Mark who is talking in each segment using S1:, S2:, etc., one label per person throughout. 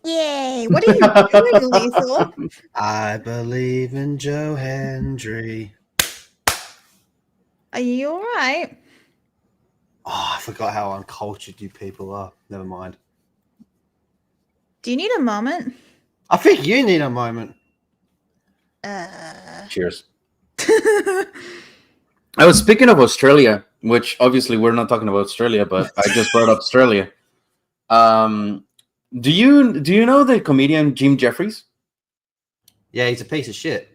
S1: Yay! What are you doing, Lethal?
S2: I believe in Joe Hendry.
S1: Are you all right?
S2: Oh, I forgot how uncultured you people are. Never mind.
S1: Do you need a moment?
S2: I think you need a moment.
S3: Cheers. I was speaking of Australia, which obviously we're not talking about Australia, but I just brought up Australia. Do you know the comedian Jim Jeffries?
S2: Yeah, he's a piece of shit.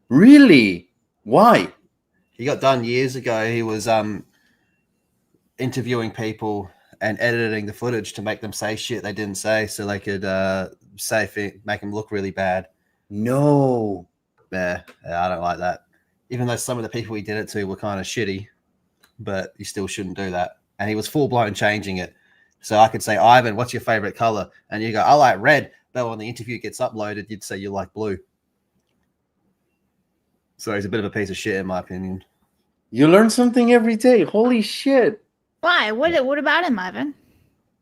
S3: Really? Why?
S2: He got done years ago. He was interviewing people and editing the footage to make them say shit they didn't say, so they could make them look really bad.
S3: No.
S2: Yeah, I don't like that. Even though some of the people he did it to were kind of shitty, but you still shouldn't do that. And he was full blown changing it. So I could say, Ivan, what's your favorite color? And you go, I like red. But when the interview gets uploaded, you'd say you like blue. So he's a bit of a piece of shit, in my opinion.
S3: You learn something every day. Holy shit.
S1: Why? What about him, Ivan?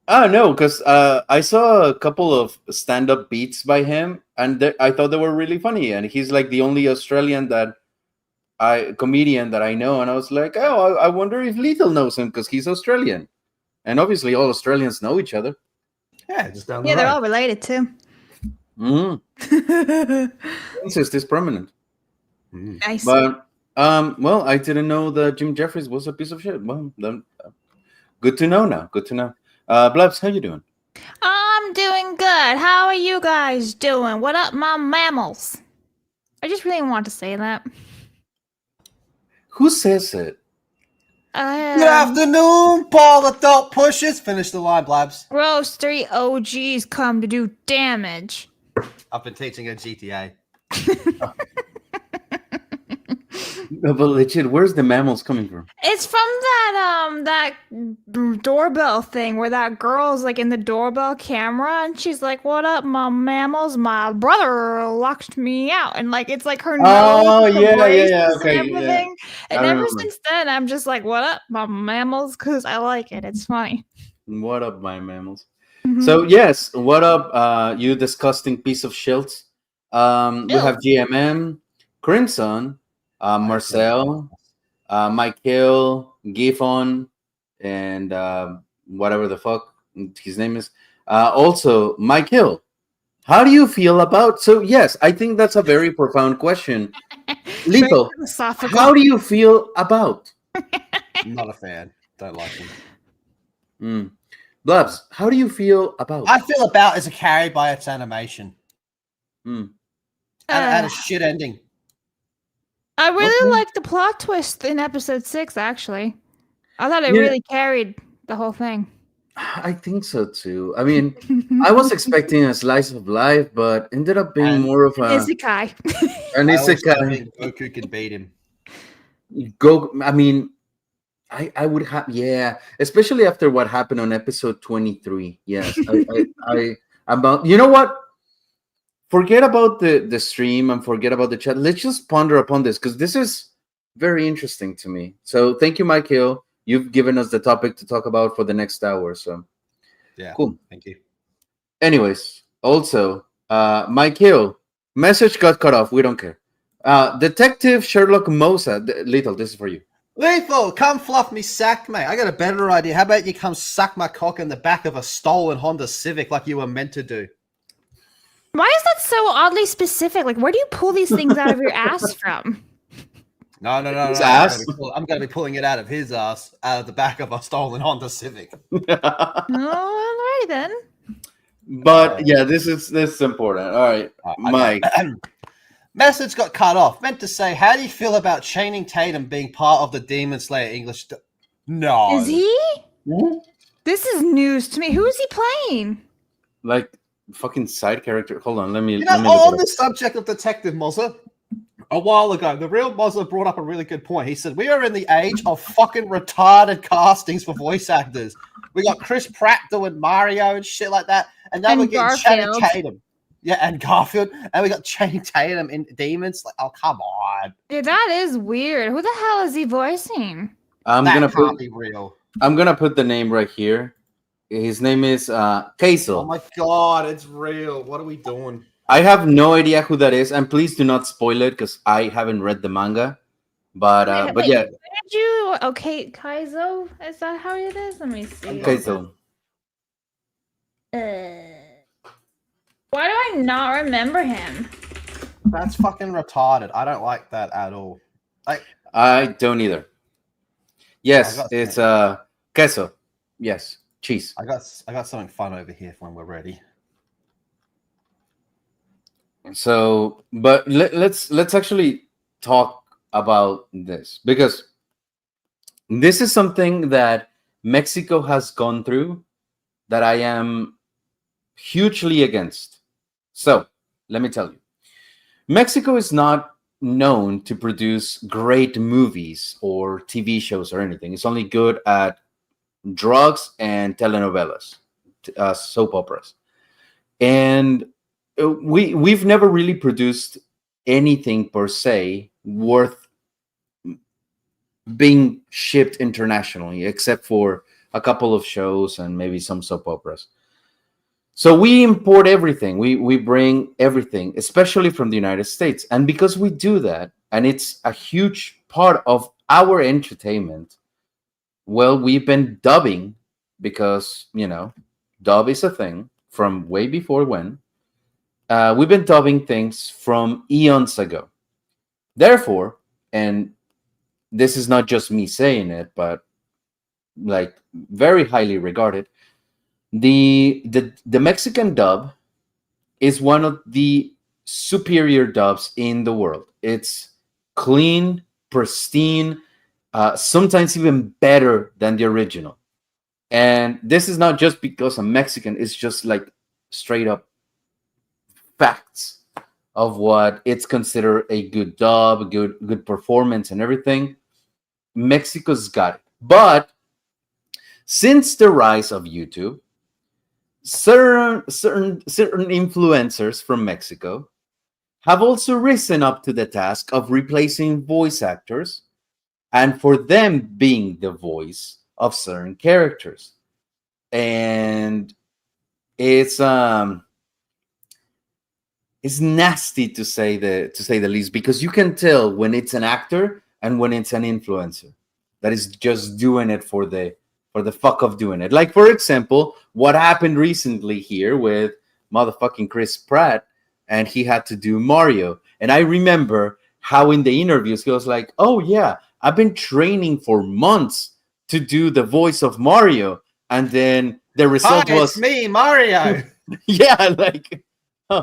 S3: Oh, no, because I saw a couple of stand-up beats by him, and I thought they were really funny. And he's like the only Australian comedian that I know. And I was like, oh, I wonder if Lethal knows him because he's Australian. And obviously all Australians know each other.
S2: Yeah, just down the road.
S1: They're all related too.
S3: Incest is prominent.
S1: Nice.
S3: But well, I didn't know that Jim Jeffries was a piece of shit. Well, then, good to know now. Good to know. Blabs, how you doing?
S1: I'm doing good. How are you guys doing? What up, my mammals? I just really want to say that.
S3: Who says it?
S2: Good afternoon, Paul the Thought Pushers. Finish the line, Blabs.
S1: Gross 3 OGs come to do damage.
S2: I've been teaching at GTA.
S3: No, but legit, where's the mammals coming from?
S1: It's from that doorbell thing where that girl's like in the doorbell camera and she's like, "What up, my mammals? My brother locked me out," and like it's like her nose.
S3: Oh yeah,
S1: okay,
S3: and
S1: everything. Yeah. And ever since then, I'm just like, "What up, my mammals?" Because I like it. It's funny.
S3: What up, my mammals? Mm-hmm. So yes, what up, you disgusting piece of shit. We have GMM, Crimson, Marcel, Michael, Gifon, and whatever the fuck his name is. Also, Michael, how do you feel about? So yes, I think that's a very profound question. Lethal, how do you feel about?
S2: Not a fan. Don't like him.
S3: Blabs, how do you feel about?
S2: I feel about is a carry by its animation. And it had a shit ending.
S1: I really liked the plot twist in episode 6, actually. I thought it really carried the whole thing.
S3: I think so too. I mean, I was expecting a slice of life, but ended up being more of a
S1: isekai.
S3: An isekai.
S2: Goku can beat him.
S3: I mean, I would have, especially after what happened on episode 23. Yes, I about, you know what? Forget about the stream and forget about the chat. Let's just ponder upon this because this is very interesting to me. So thank you, Michael. You've given us the topic to talk about for the next hour. So
S2: yeah,
S3: cool.
S2: Thank you.
S3: Anyways, also, Michael, message got cut off. We don't care. Detective Sherlock Mosa, Lethal, this is for you.
S2: Lethal, come fluff me sack, mate. I got a better idea. How about you come suck my cock in the back of a stolen Honda Civic like you were meant to do?
S1: Why is that so oddly specific? Like, where do you pull these things out of your ass from?
S2: No.
S3: His ass.
S2: I'm going to be pulling it out of his ass, out of the back of a stolen Honda Civic.
S1: Oh, alrighty then.
S3: But yeah, this is important. All right, Mike.
S2: Message got cut off. Meant to say, how do you feel about Channing Tatum being part of the Demon Slayer English? No.
S1: Is he?
S3: Mm-hmm.
S1: This is news to me. Who is he playing?
S3: Like fucking side character. Hold on, let me.
S2: You know,
S3: let me
S2: on the subject of Detective Mozza, a while ago, the real Mozza brought up a really good point. He said, we are in the age of fucking retarded castings for voice actors. We got Chris Pratt doing Mario and shit like that. And now we're getting Channing Tatum. Yeah, and Garfield. And we got Channing Tatum in Demons. Like, oh, come on.
S1: Dude, that is weird. Who the hell is he voicing?
S2: That can't be real.
S3: I'm gonna put the name right here. His name is Keizo.
S2: Oh my god, it's real. What are we doing?
S3: I have no idea who that is, and please do not spoil it because I haven't read the manga. But
S1: Wait,
S3: yeah.
S1: Did you? Okay, Kaizo. Is that how it is? Let me see.
S3: Keizo.
S1: Why do I not remember him?
S2: That's fucking retarded. I don't like that at all.
S3: I don't either. Yes, it's queso. Yes, cheese.
S2: I got something fun over here for when we're ready.
S3: So, but let's actually talk about this because this is something that Mexico has gone through that I am hugely against. So, let me tell you. Mexico is not known to produce great movies or TV shows or anything. It's only good at drugs and telenovelas, soap operas. And we've never really produced anything per se worth being shipped internationally, except for a couple of shows and maybe some soap operas. So we import everything. We bring everything, especially from the United States. And because we do that, and it's a huge part of our entertainment, well, we've been dubbing because, dub is a thing from way before when. We've been dubbing things from eons ago. Therefore, and this is not just me saying it, but like very highly regarded, the Mexican dub is one of the superior dubs in the world. It's clean, pristine, sometimes even better than the original. And this is not just because I'm Mexican, it's just like straight up facts of what it's considered a good dub, good performance and everything. Mexico's got it. But since the rise of YouTube, certain influencers from Mexico have also risen up to the task of replacing voice actors and for them being the voice of certain characters. And it's nasty to say the least, because you can tell when it's an actor and when it's an influencer that is just doing it for the fuck of doing it. Like, for example, what happened recently here with motherfucking Chris Pratt, and he had to do Mario. And I remember how in the interviews he was like, oh yeah, I've been training for months to do the voice of Mario. And then the result was
S2: it's me, Mario.
S3: Yeah, like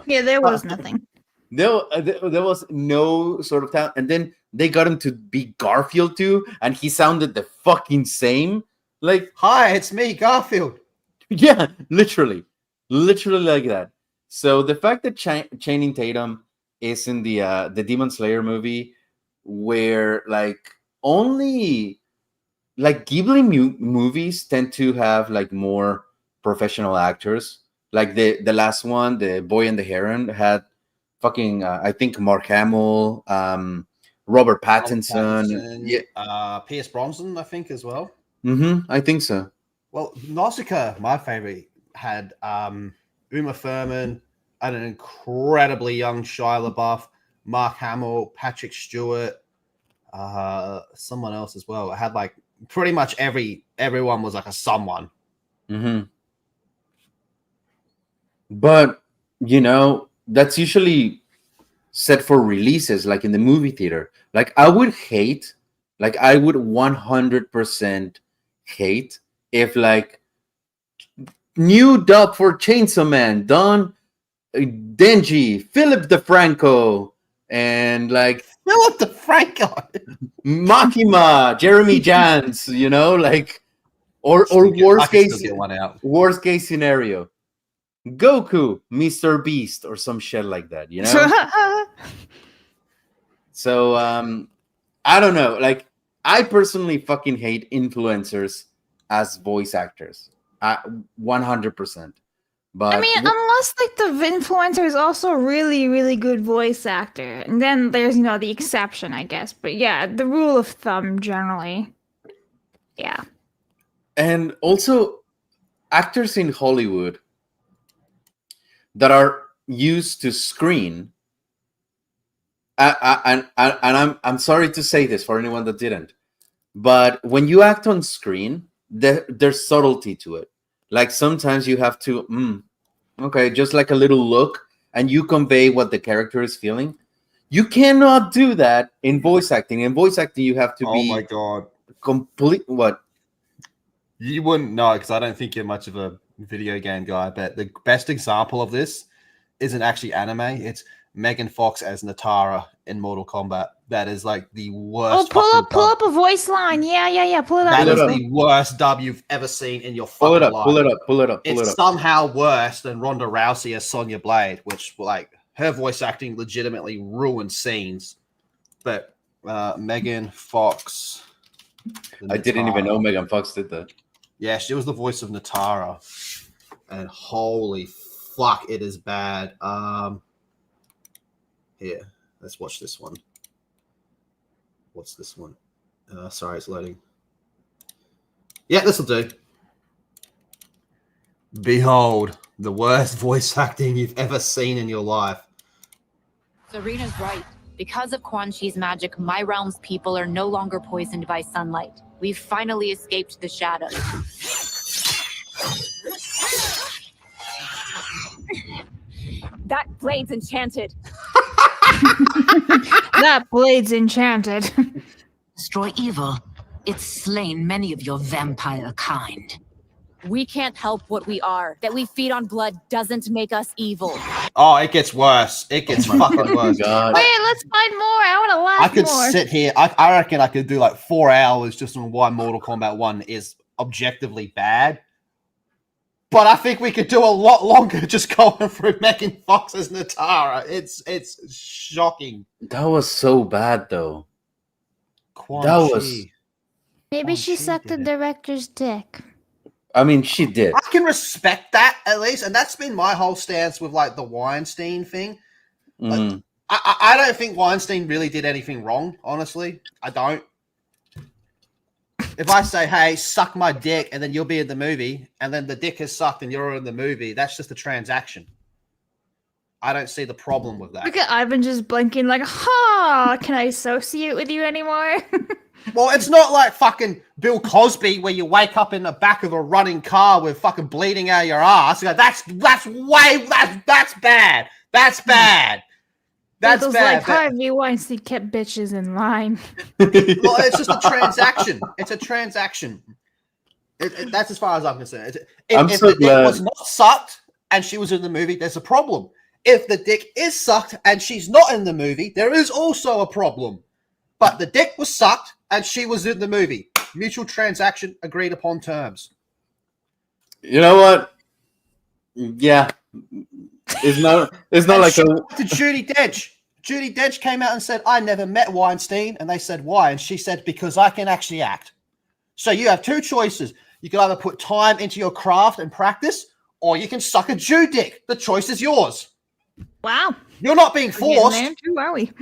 S1: yeah, there was nothing.
S3: There was no sort of talent. And then they got him to be Garfield too, and he sounded the fucking same. Like,
S2: hi, it's me, Garfield.
S3: Yeah, literally like that. So the fact that Channing Tatum is in the Demon Slayer movie, where like only like Ghibli movies tend to have like more professional actors. Like the last one, The Boy and the Heron, had fucking I think Mark Hamill, Robert Pattinson.
S2: Yeah, Pierce Bronson, I think, as well.
S3: I think so.
S2: Well, Nausicaa, my favorite, had Uma Thurman and an incredibly young Shia LaBeouf, Mark Hamill, Patrick Stewart, someone else as well. It had like pretty much everyone was like a someone.
S3: But that's usually set for releases, like in the movie theater. Like I would 100% hate if like new dub for Chainsaw Man, Don Denji, Philip DeFranco, and like
S2: Philip DeFranco,
S3: Makima, Jeremy Jans, like or
S2: I can still get one out.
S3: worst case scenario, Goku, Mr. Beast, or some shit like that, So I don't know. Like I personally fucking hate influencers as voice actors. 100%. But
S1: I mean, unless like the influencer is also a really, really good voice actor, and then there's the exception, I guess. But yeah, the rule of thumb generally, yeah.
S3: And also, actors in Hollywood that are used to screen, and I'm sorry to say this for anyone that didn't, but when you act on screen, there's subtlety to it. Like sometimes you have to, okay, just like a little look, and you convey what the character is feeling. You cannot do that in voice acting. In voice acting, you have to be.
S2: Oh my god!
S3: Complete what?
S2: You wouldn't know because I don't think you're much of a video game guy. But the best example of this isn't actually anime. It's Megan Fox as Natara in Mortal Kombat. That is like the worst.
S1: Oh, pull up a voice line. Yeah. Pull it up.
S2: That is the worst dub you've ever seen in your fucking life.
S3: Pull it up.
S2: It's somehow worse than Ronda Rousey as Sonya Blade, which like her voice acting legitimately ruined scenes. But Megan Fox.
S3: I didn't even know Megan Fox did that.
S2: Yeah, she was the voice of Natara. And holy fuck, it is bad. Here, let's watch this one. What's this one? Sorry, it's loading. Yeah, this will do. Behold, the worst voice acting you've ever seen in your life.
S4: Serena's right. Because of Quan Chi's magic, my realm's people are no longer poisoned by sunlight. We've finally escaped the shadows.
S5: That blade's enchanted.
S1: That blade's enchanted.
S6: Destroy evil. It's slain many of your vampire kind.
S5: We can't help what we are. That we feed on blood doesn't make us evil.
S2: Oh, it gets worse. It gets fucking worse.
S3: God.
S1: Wait, let's find more. I want to laugh
S2: I could
S1: more.
S2: sit here. I reckon I could do like 4 hours just on why Mortal Kombat 1 is objectively bad. But I think we could do a lot longer just going through Megan Fox's Natara. It's shocking.
S3: That was so bad, though.
S1: Maybe she sucked the director's dick.
S3: I mean, she did.
S2: I can respect that at least, and that's been my whole stance with like the Weinstein thing. Like, I don't think Weinstein really did anything wrong. Honestly, I don't. If I say, "Hey, suck my dick," and then you'll be in the movie, and then the dick is sucked and you're in the movie, that's just a transaction. I don't see the problem with that.
S1: Look at Ivan just blinking like, "Ha! Can I associate with you anymore?"
S2: Well, it's not like fucking Bill Cosby where you wake up in the back of a running car with fucking bleeding out of your ass. You go, that's bad. That's bad. That's
S1: Those
S2: bad.
S1: like Harvey Weinstein kept bitches in line.
S2: Well, it's just a transaction. It's a transaction. That's as far as I'm concerned. If the dick was not sucked and she was in the movie, there's a problem. If the dick is sucked and she's not in the movie, there is also a problem. But the dick was sucked and she was in the movie. Mutual transaction, agreed upon terms.
S3: You know what? Yeah. It's not like
S2: to Judi Dench. Judi Dench came out and said, I never met Weinstein. And they said, why? And she said, because I can actually act. So you have two choices. You can either put time into your craft and practice, or you can suck a Jew dick. The choice is yours.
S1: Wow.
S2: You're not being forced.
S1: There too, are we?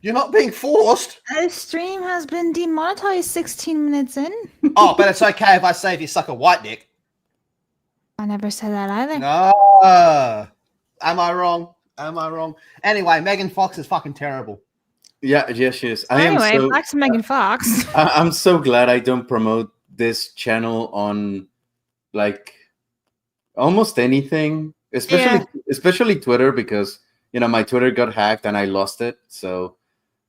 S2: You're not being forced.
S1: This stream has been demonetized 16 minutes in.
S2: Oh, but it's okay if I say if you suck a white dick.
S1: I never said that either.
S2: No. Am I wrong? Anyway, Megan Fox is fucking terrible.
S3: Yeah, she is.
S1: Anyway, back to Megan Fox.
S3: I'm so glad I don't promote this channel on like almost anything, especially Twitter, because my Twitter got hacked and I lost it. So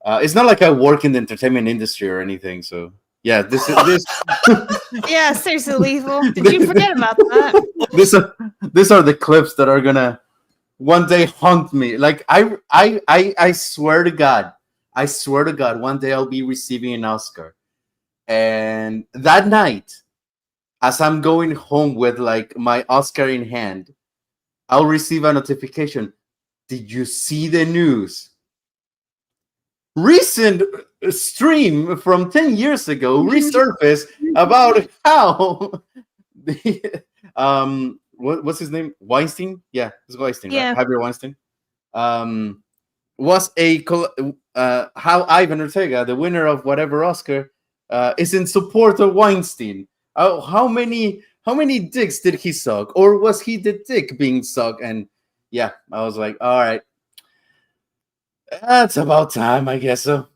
S3: it's not like I work in the entertainment industry or anything. So yeah, this
S1: Yeah, seriously, lethal. Did you forget about that?
S3: these are the clips that are gonna one day haunt me. Like I swear to God, one day I'll be receiving an Oscar, and that night, as I'm going home with like my Oscar in hand, I'll receive a notification. Did you see the news? Recent stream from 10 years ago resurfaced about how the what's his name? Weinstein? Yeah, it's Weinstein,
S1: Yeah.
S3: right? Harvey Weinstein. Was how Ivan Ortega, the winner of whatever Oscar, is in support of Weinstein. How many dicks did he suck, or was he the dick being sucked? And yeah, I was like, all right, that's about time, I guess so.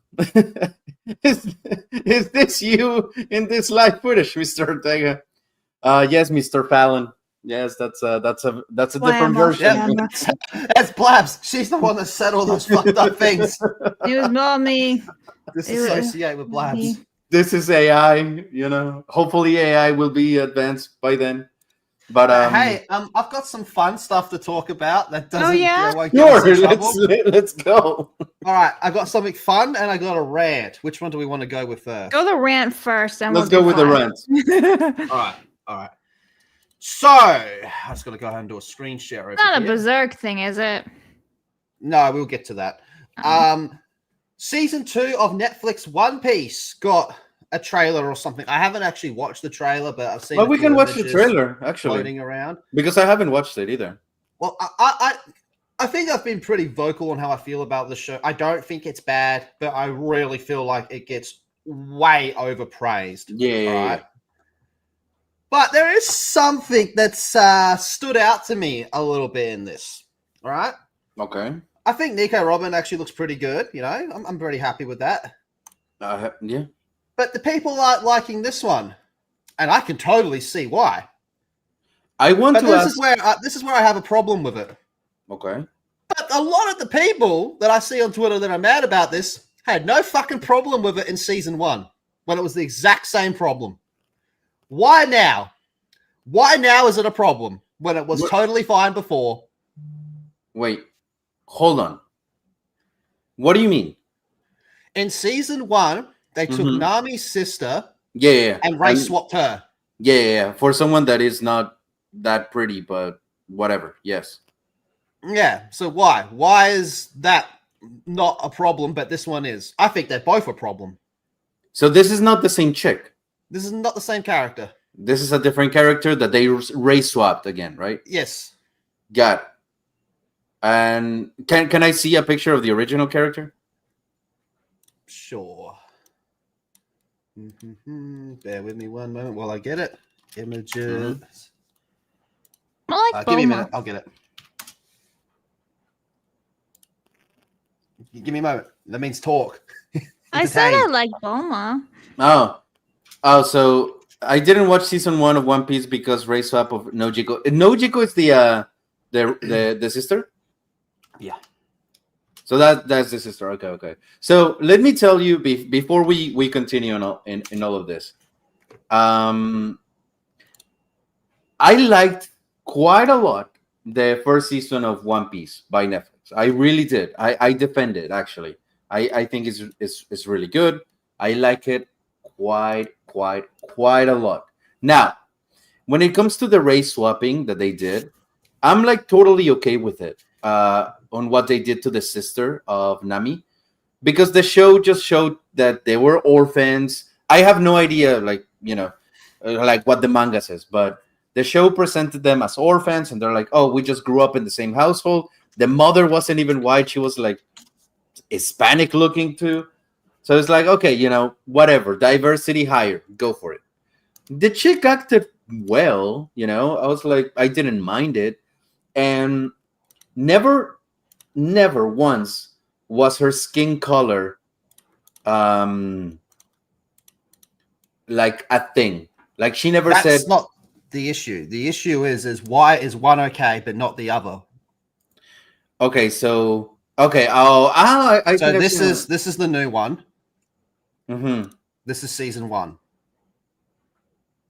S3: is this you in this live footage, Mr. Ortega? Yes, Mr. Fallon. Yes, that's a different
S1: Blammo,
S3: version.
S1: blammo.
S2: That's Blabs. She's the one that said all those fucked up things.
S1: It was not me.
S2: Disassociate with Blabs.
S3: This is AI, Hopefully AI will be advanced by then. But
S2: hey, I've got some fun stuff to talk about that doesn't.
S1: yeah?
S2: Won't get us in
S3: sure,
S2: trouble.
S3: let's go.
S2: All right, I got something fun and I got a rant. Which one do we want to go with first?
S1: Go the rant first. And
S3: Let's
S1: we'll
S3: go with the
S1: rant.
S3: rant.
S2: All right. So I'm just gonna go ahead and do a screen share over
S1: It's not a
S2: here.
S1: berserk thing, is it?
S2: No, we'll get to that. Season 2 of Netflix One Piece got a trailer or something. I haven't actually watched the trailer, but I've seen.
S3: Well, we can watch the trailer actually,
S2: floating around
S3: because I haven't watched it either.
S2: Well, I think I've been pretty vocal on how I feel about the show. I don't think it's bad, but I really feel like it gets way overpraised.
S3: Yeah.
S2: But there is something that's stood out to me a little bit in this. All right.
S3: Okay.
S2: I think Nico Robin actually looks pretty good. I'm very happy with that.
S3: Yeah.
S2: But the people aren't liking this one, and I can totally see why.
S3: I want
S2: But
S3: to
S2: this
S3: ask.
S2: is where I have a problem with it.
S3: Okay.
S2: But a lot of the people that I see on Twitter that are mad about this had no fucking problem with it in season 1 when it was the exact same problem. Why now? Why now is it a problem when it was totally fine before?
S3: Wait, hold on. What do you mean?
S2: In season 1, they took Nami's sister
S3: Yeah.
S2: and race swapped her.
S3: Yeah. For someone that is not that pretty, but whatever. Yes.
S2: Yeah. So why? Why is that not a problem, but this one is? I think they're both a problem.
S3: So this is not the same chick.
S2: This is not the same character.
S3: This is a different character that they race swapped again, right?
S2: Yes.
S3: Got it. And can I see a picture of the original character?
S2: Sure. Bear with me one moment while I get it. Images.
S1: I like
S2: Give me a
S1: Bulma.
S2: minute. I'll get it. Give me a moment. That means talk.
S1: I said I like Bulma.
S3: Oh, so I didn't watch season 1 of One Piece because race swap of Nojiko. Nojiko is the sister?
S2: Yeah.
S3: So that's the sister. Okay. So let me tell you before we continue in all of this. I liked quite a lot the first season of One Piece by Netflix. I really did. I defend it actually. I think it's really good. I like it quite a lot. Now, when it comes to the race swapping that they did, I'm like totally okay with it. On what they did to the sister of Nami, because the show just showed that they were orphans. I have no idea, like what the manga says, but the show presented them as orphans, and they're like, "Oh, we just grew up in the same household." The mother wasn't even white; she was like Hispanic looking too. So it's like, okay, whatever, diversity higher, go for it. The chick acted well, I was like, I didn't mind it, and never once was her skin color like a thing. Like she never said.
S2: That's not the issue. The issue is why is one okay but not the other?
S3: Okay, so okay. I
S2: So
S3: think I've seen
S2: this is the new one.
S3: Mm-hmm.
S2: This is season 1.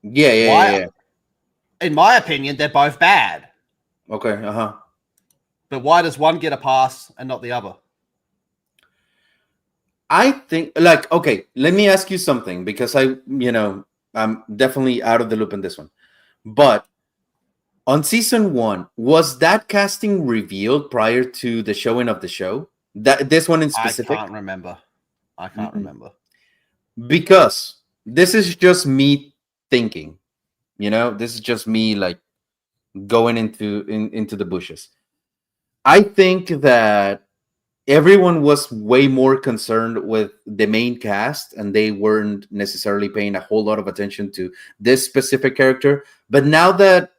S3: Yeah, yeah,
S2: Why?
S3: yeah, yeah.
S2: In my opinion, they're both bad.
S3: Okay, uh-huh.
S2: But why does one get a pass and not the other?
S3: I think, like, okay, let me ask you something because I'm definitely out of the loop in this one. But on season 1, was that casting revealed prior to the showing of the show? That this one in
S2: I
S3: specific?
S2: can't remember. I can't remember.
S3: Because this is just me thinking. This is just me like going into the bushes. I think that everyone was way more concerned with the main cast and they weren't necessarily paying a whole lot of attention to this specific character. But now that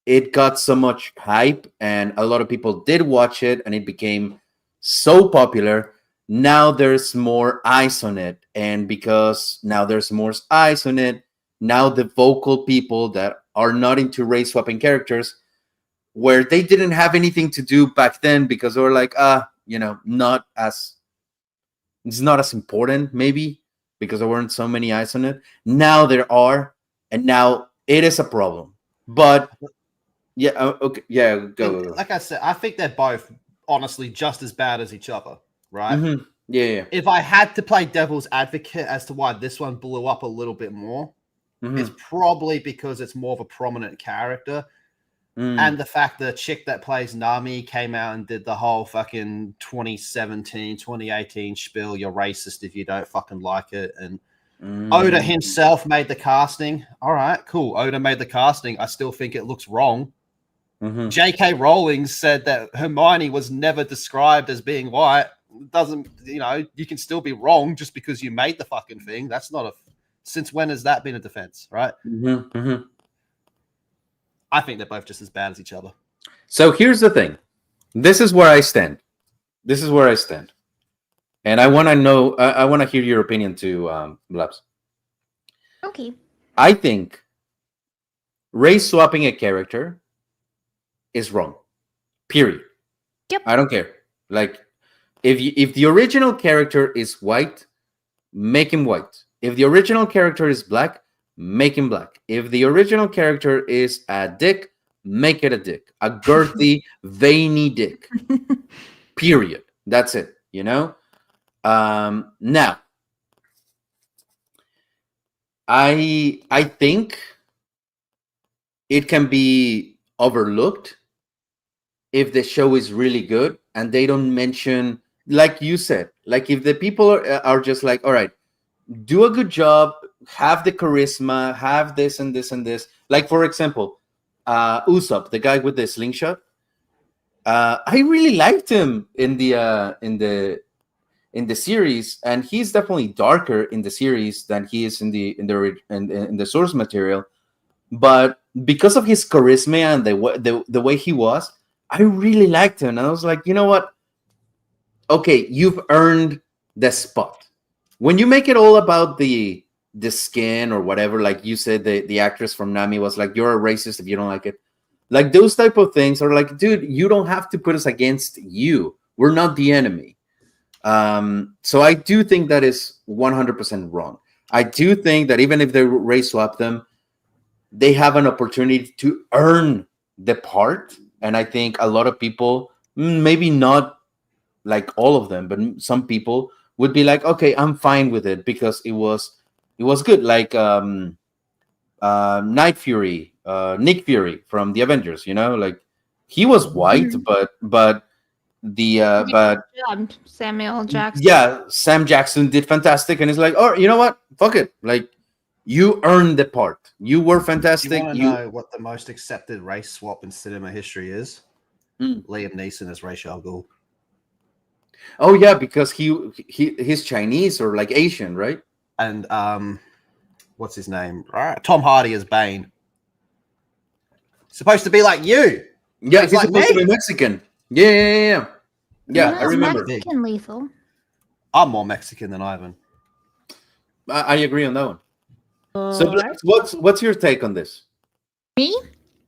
S3: it got so much hype and a lot of people did watch it and it became so popular, now there's more eyes on it. And because now there's more eyes on it, now the vocal people that are not into race swapping characters, where they didn't have anything to do back then because they were like, not as it's not as important, maybe because there weren't so many eyes on it. Now there are, and now it is a problem. But yeah, okay, yeah, go.
S2: Like I said, I think they're both honestly just as bad as each other, right?
S3: Mm-hmm. Yeah.
S2: If I had to play devil's advocate as to why this one blew up a little bit more,
S3: Mm-hmm.
S2: it's probably because it's more of a prominent character. And the fact the chick that plays Nami came out and did the whole fucking 2017, 2018 spiel, you're racist if you don't fucking like it. And Oda himself made the casting. All right, cool. Oda made the casting. I still think it looks wrong.
S3: Mm-hmm.
S2: J.K. Rowling said that Hermione was never described as being white. Doesn't, you can still be wrong just because you made the fucking thing. That's not a... Since when has that been a defense, right?
S3: Mm-hmm. Mm-hmm.
S2: I think they're both just as bad as each other.
S3: So here's the thing. This is where I stand. And I want to know, I want to hear your opinion too, Labs.
S1: Okay.
S3: I think race swapping a character is wrong. Period.
S1: Yep.
S3: I don't care. Like, if the original character is white, make him white. If the original character is black, make him black. If the original character is a dick, make it a dick. A girthy, veiny dick. Period. That's it. Now, I think it can be overlooked if the show is really good and they don't mention, like you said, like if the people are just like, all right, do a good job, have the charisma, have this and this and this. Like, for example, Usopp, the guy with the slingshot. I really liked him in the series, and he's definitely darker in the series than he is in the source material. But because of his charisma and the way he was, I really liked him. And I was like, you know what? Okay, you've earned the spot. When you make it all about the skin or whatever, like you said, the actress from Nami was like, you're a racist if you don't like it. Like those type of things are like, dude, you don't have to put us against you. We're not the enemy. So I do think that is 100% wrong. I do think that even if they race swap them, they have an opportunity to earn the part. And I think a lot of people, maybe not like all of them, but some people would be like, okay, I'm fine with it because it was good. Like Night Fury, Nick Fury from the Avengers, like he was white, but
S1: Samuel Jackson.
S3: yeah, Sam Jackson did fantastic, and it's like, oh, you know what? Fuck it. Like, you earned the part. You were fantastic.
S2: You want to know what the most accepted race swap in cinema history is? Liam Neeson as Ra's al Ghul.
S3: Oh yeah, because he's Chinese or like Asian, right?
S2: And what's his name? Tom Hardy as Bane. Supposed to be like you.
S3: Yeah, he's
S2: like
S3: supposed to be Mexican. Yeah. Yeah, I remember.
S1: Mexican Lethal.
S2: I'm more Mexican than Ivan.
S3: I agree on that one. So what's your take on this?
S1: Me?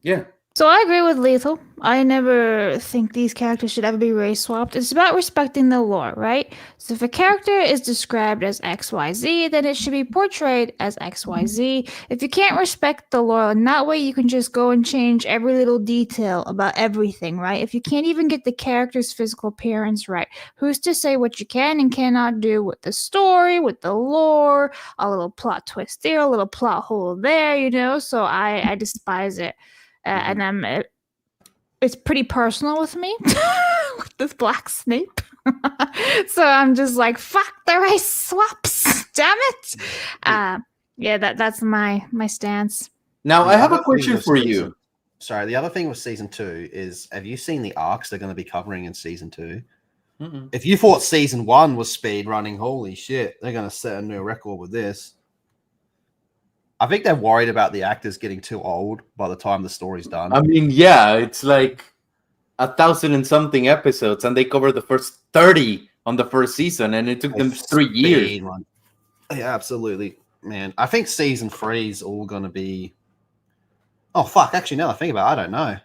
S3: Yeah.
S1: So I agree with Lethal. I never think these characters should ever be race swapped. It's about respecting the lore, right? So if a character is described as XYZ, then it should be portrayed as XYZ. If you can't respect the lore in that way, you can just go and change every little detail about everything, right? If you can't even get the character's physical appearance right, who's to say what you can and cannot do with the story, with the lore, a little plot twist there, a little plot hole there, you know? So I despise it. And it's pretty personal with me with this black Snape. So I'm just like, fuck the race swaps, damn it. Yeah, that's my stance.
S3: Now, I
S2: The
S3: have a
S2: other thing
S3: question
S2: with
S3: for
S2: season-
S3: you.
S2: Sorry, the other thing with season 2 is, have you seen the arcs they're going to be covering in season 2?
S3: Mm-mm.
S2: If you thought season 1 was speed running, holy shit, they're going to set a new record with this. I think they're worried about the actors getting too old by the time the story's done.
S3: I mean, yeah, it's like 1,000 and something episodes, and they covered the first 30 on the first season, and it took them 3 years.
S2: Speed run. Yeah, absolutely, man. I think season 3 is all going to be. Oh fuck! Actually, now that I think about it, I don't know.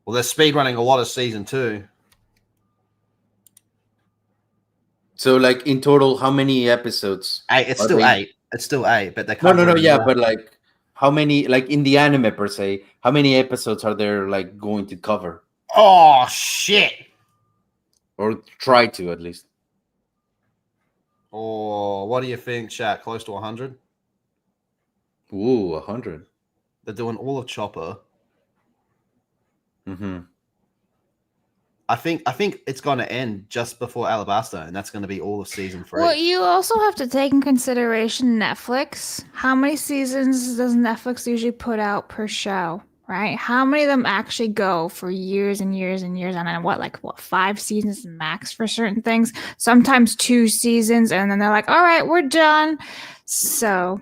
S2: Well, they're speed running a lot of season 2.
S3: So, like, in total, how many episodes?
S2: 8. It's
S3: are
S2: still
S3: they-
S2: 8. It's still 8, but they're
S3: No,
S2: covering
S3: yeah,
S2: more.
S3: but like, how many, like, in the anime per se, how many episodes are there, like, going to cover?
S2: Oh shit!
S3: Or try to, at least.
S2: Oh, what do you think, chat? Close to 100?
S3: Ooh, 100.
S2: They're doing all of Chopper.
S3: Mm-hmm.
S2: I think it's going to end just before Alabasta, and that's going to be all of season 3.
S1: Well, you also have to take in consideration Netflix. How many seasons does Netflix usually put out per show, right? How many of them actually go for years and years and years? And then what, 5 seasons max for certain things? Sometimes 2 seasons, and then they're like, all right, we're done. So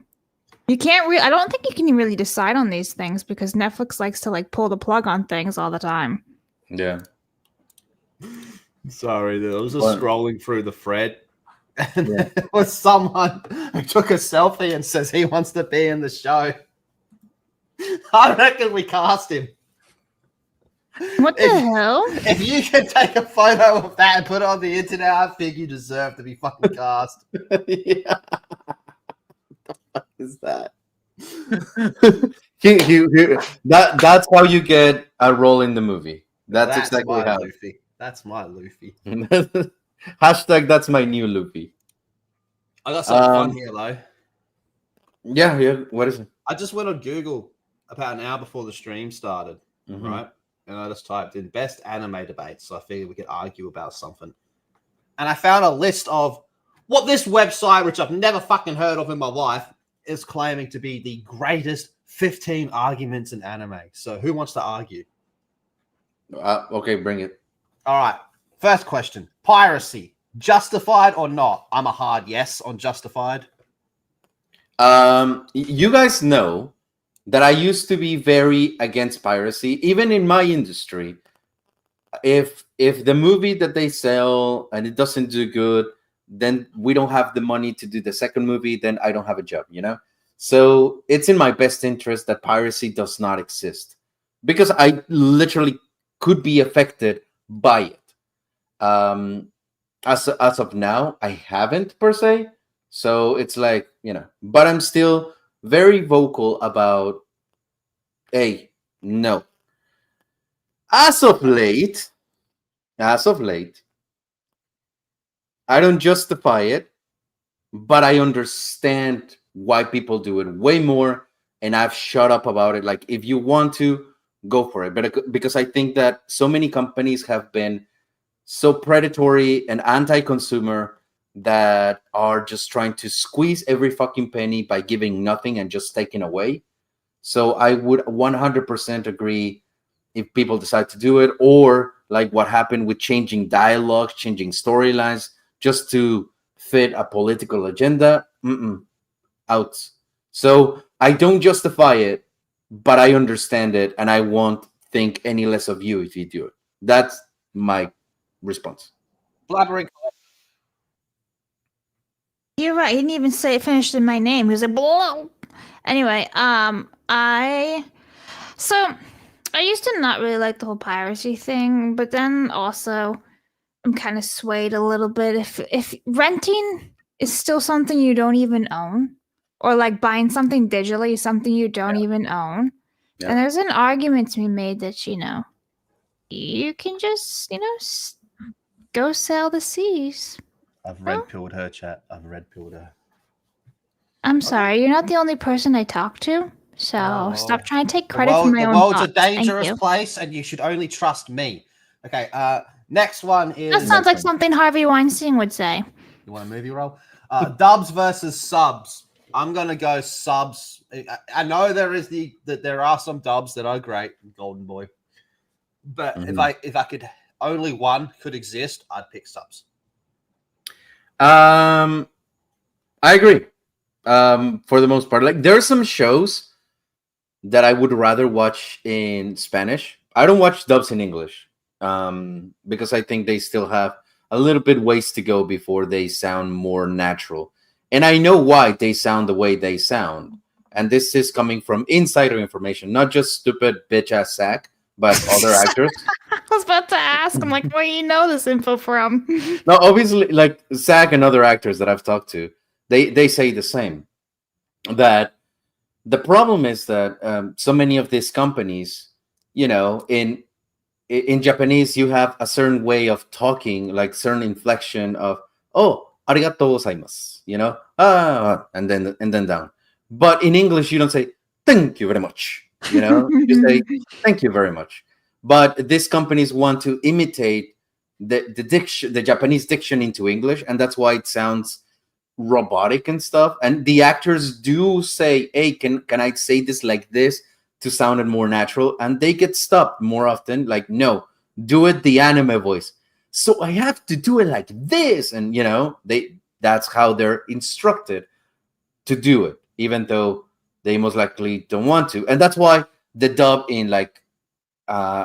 S1: you can't I don't think you can really decide on these things because Netflix likes to like pull the plug on things all the time.
S3: Yeah.
S2: Sorry, I was just
S3: What?
S2: scrolling through the thread, and
S3: Yeah.
S2: there was someone who took a selfie and says he wants to be in the show. I reckon we cast him.
S1: What the
S2: If-
S1: hell?
S2: If you can take a photo of that and put it on the internet, I think you deserve to be fucking cast.
S3: Yeah. What the fuck is that? That's how you get a role in the movie. That's exactly
S2: my
S3: how.
S2: Luffy. That's my Luffy.
S3: Hashtag that's my new Luffy.
S2: I got something
S3: Um,
S2: fun here, though.
S3: Yeah. What is it?
S2: I just went on Google about an hour before the stream started,
S3: Mhm.
S2: right? And I just typed in best anime debates. So I figured we could argue about something. And I found a list of what this website, which I've never fucking heard of in my life, is claiming to be the greatest 15 arguments in anime. So who wants to argue?
S3: Okay, bring it.
S2: All right. First question. Piracy. Justified or not? I'm a hard yes on justified.
S3: You guys know that I used to be very against piracy, even in my industry. If the movie that they sell and it doesn't do good, then we don't have the money to do the second movie, then I don't have a job, you know? So it's in my best interest that piracy does not exist because I literally could be affected by it. As of now, I haven't per se. So it's like, you know, but I'm still very vocal about, hey, no. As of late, I don't justify it, but I understand why people do it way more, and I've shut up about it. Like, if you want to, go for it. But because I think that so many companies have been so predatory and anti-consumer that are just trying to squeeze every fucking penny by giving nothing and just taking away. So I would 100% agree if people decide to do it, or like what happened with changing dialogues, changing storylines, just to fit a political agenda. Out. So I don't justify it, but I understand it, and I won't think any less of you if you do it. That's my response.
S2: Blabbering.
S1: You're right. He didn't even say it finished in my name. He was like, blow. Anyway, So, I used to not really like the whole piracy thing, but then also I'm kind of swayed a little bit. If renting is still something you don't even own, or like buying something digitally, something you don't even own,
S3: Yeah.
S1: then there's an argument to be made that you can just go sail the seas.
S2: I've red pilled her, chat. I've red pilled her.
S1: I'm sorry, you're not the only person I talk to. So stop trying to take credit for my
S2: The
S1: own
S2: world's
S1: thoughts.
S2: a dangerous
S1: Thank you.
S2: place, and you should only trust me. Okay. Next one is.
S1: That sounds like something Harvey Weinstein would say.
S2: You want a movie roll? Dubs versus subs. I'm gonna go subs. I know there are some dubs that are great, Golden Boy, but if I could only one could exist, I'd pick subs.
S3: I agree. For the most part, like there are some shows that I would rather watch in Spanish. I don't watch dubs in English because I think they still have a little bit ways to go before they sound more natural. And I know why they sound the way they sound. And this is coming from insider information, not just stupid bitch ass Sack, but other actors.
S1: I was about to ask. I'm like, where do you know this info from?
S3: No, obviously, like Sack and other actors that I've talked to, they say the same. That the problem is that so many of these companies, in Japanese, you have a certain way of talking, like certain inflection of arigatou gozaimasu, and then down. But in English, you don't say thank you very much. You say thank you very much. But these companies want to imitate the Japanese diction into English, and that's why it sounds robotic and stuff. And the actors do say, hey, can I say this like this to sound it more natural? And they get stopped more often, like, no, do it the anime voice. So I have to do it like this. And that's how they're instructed to do it, even though they most likely don't want to. And that's why the dub in like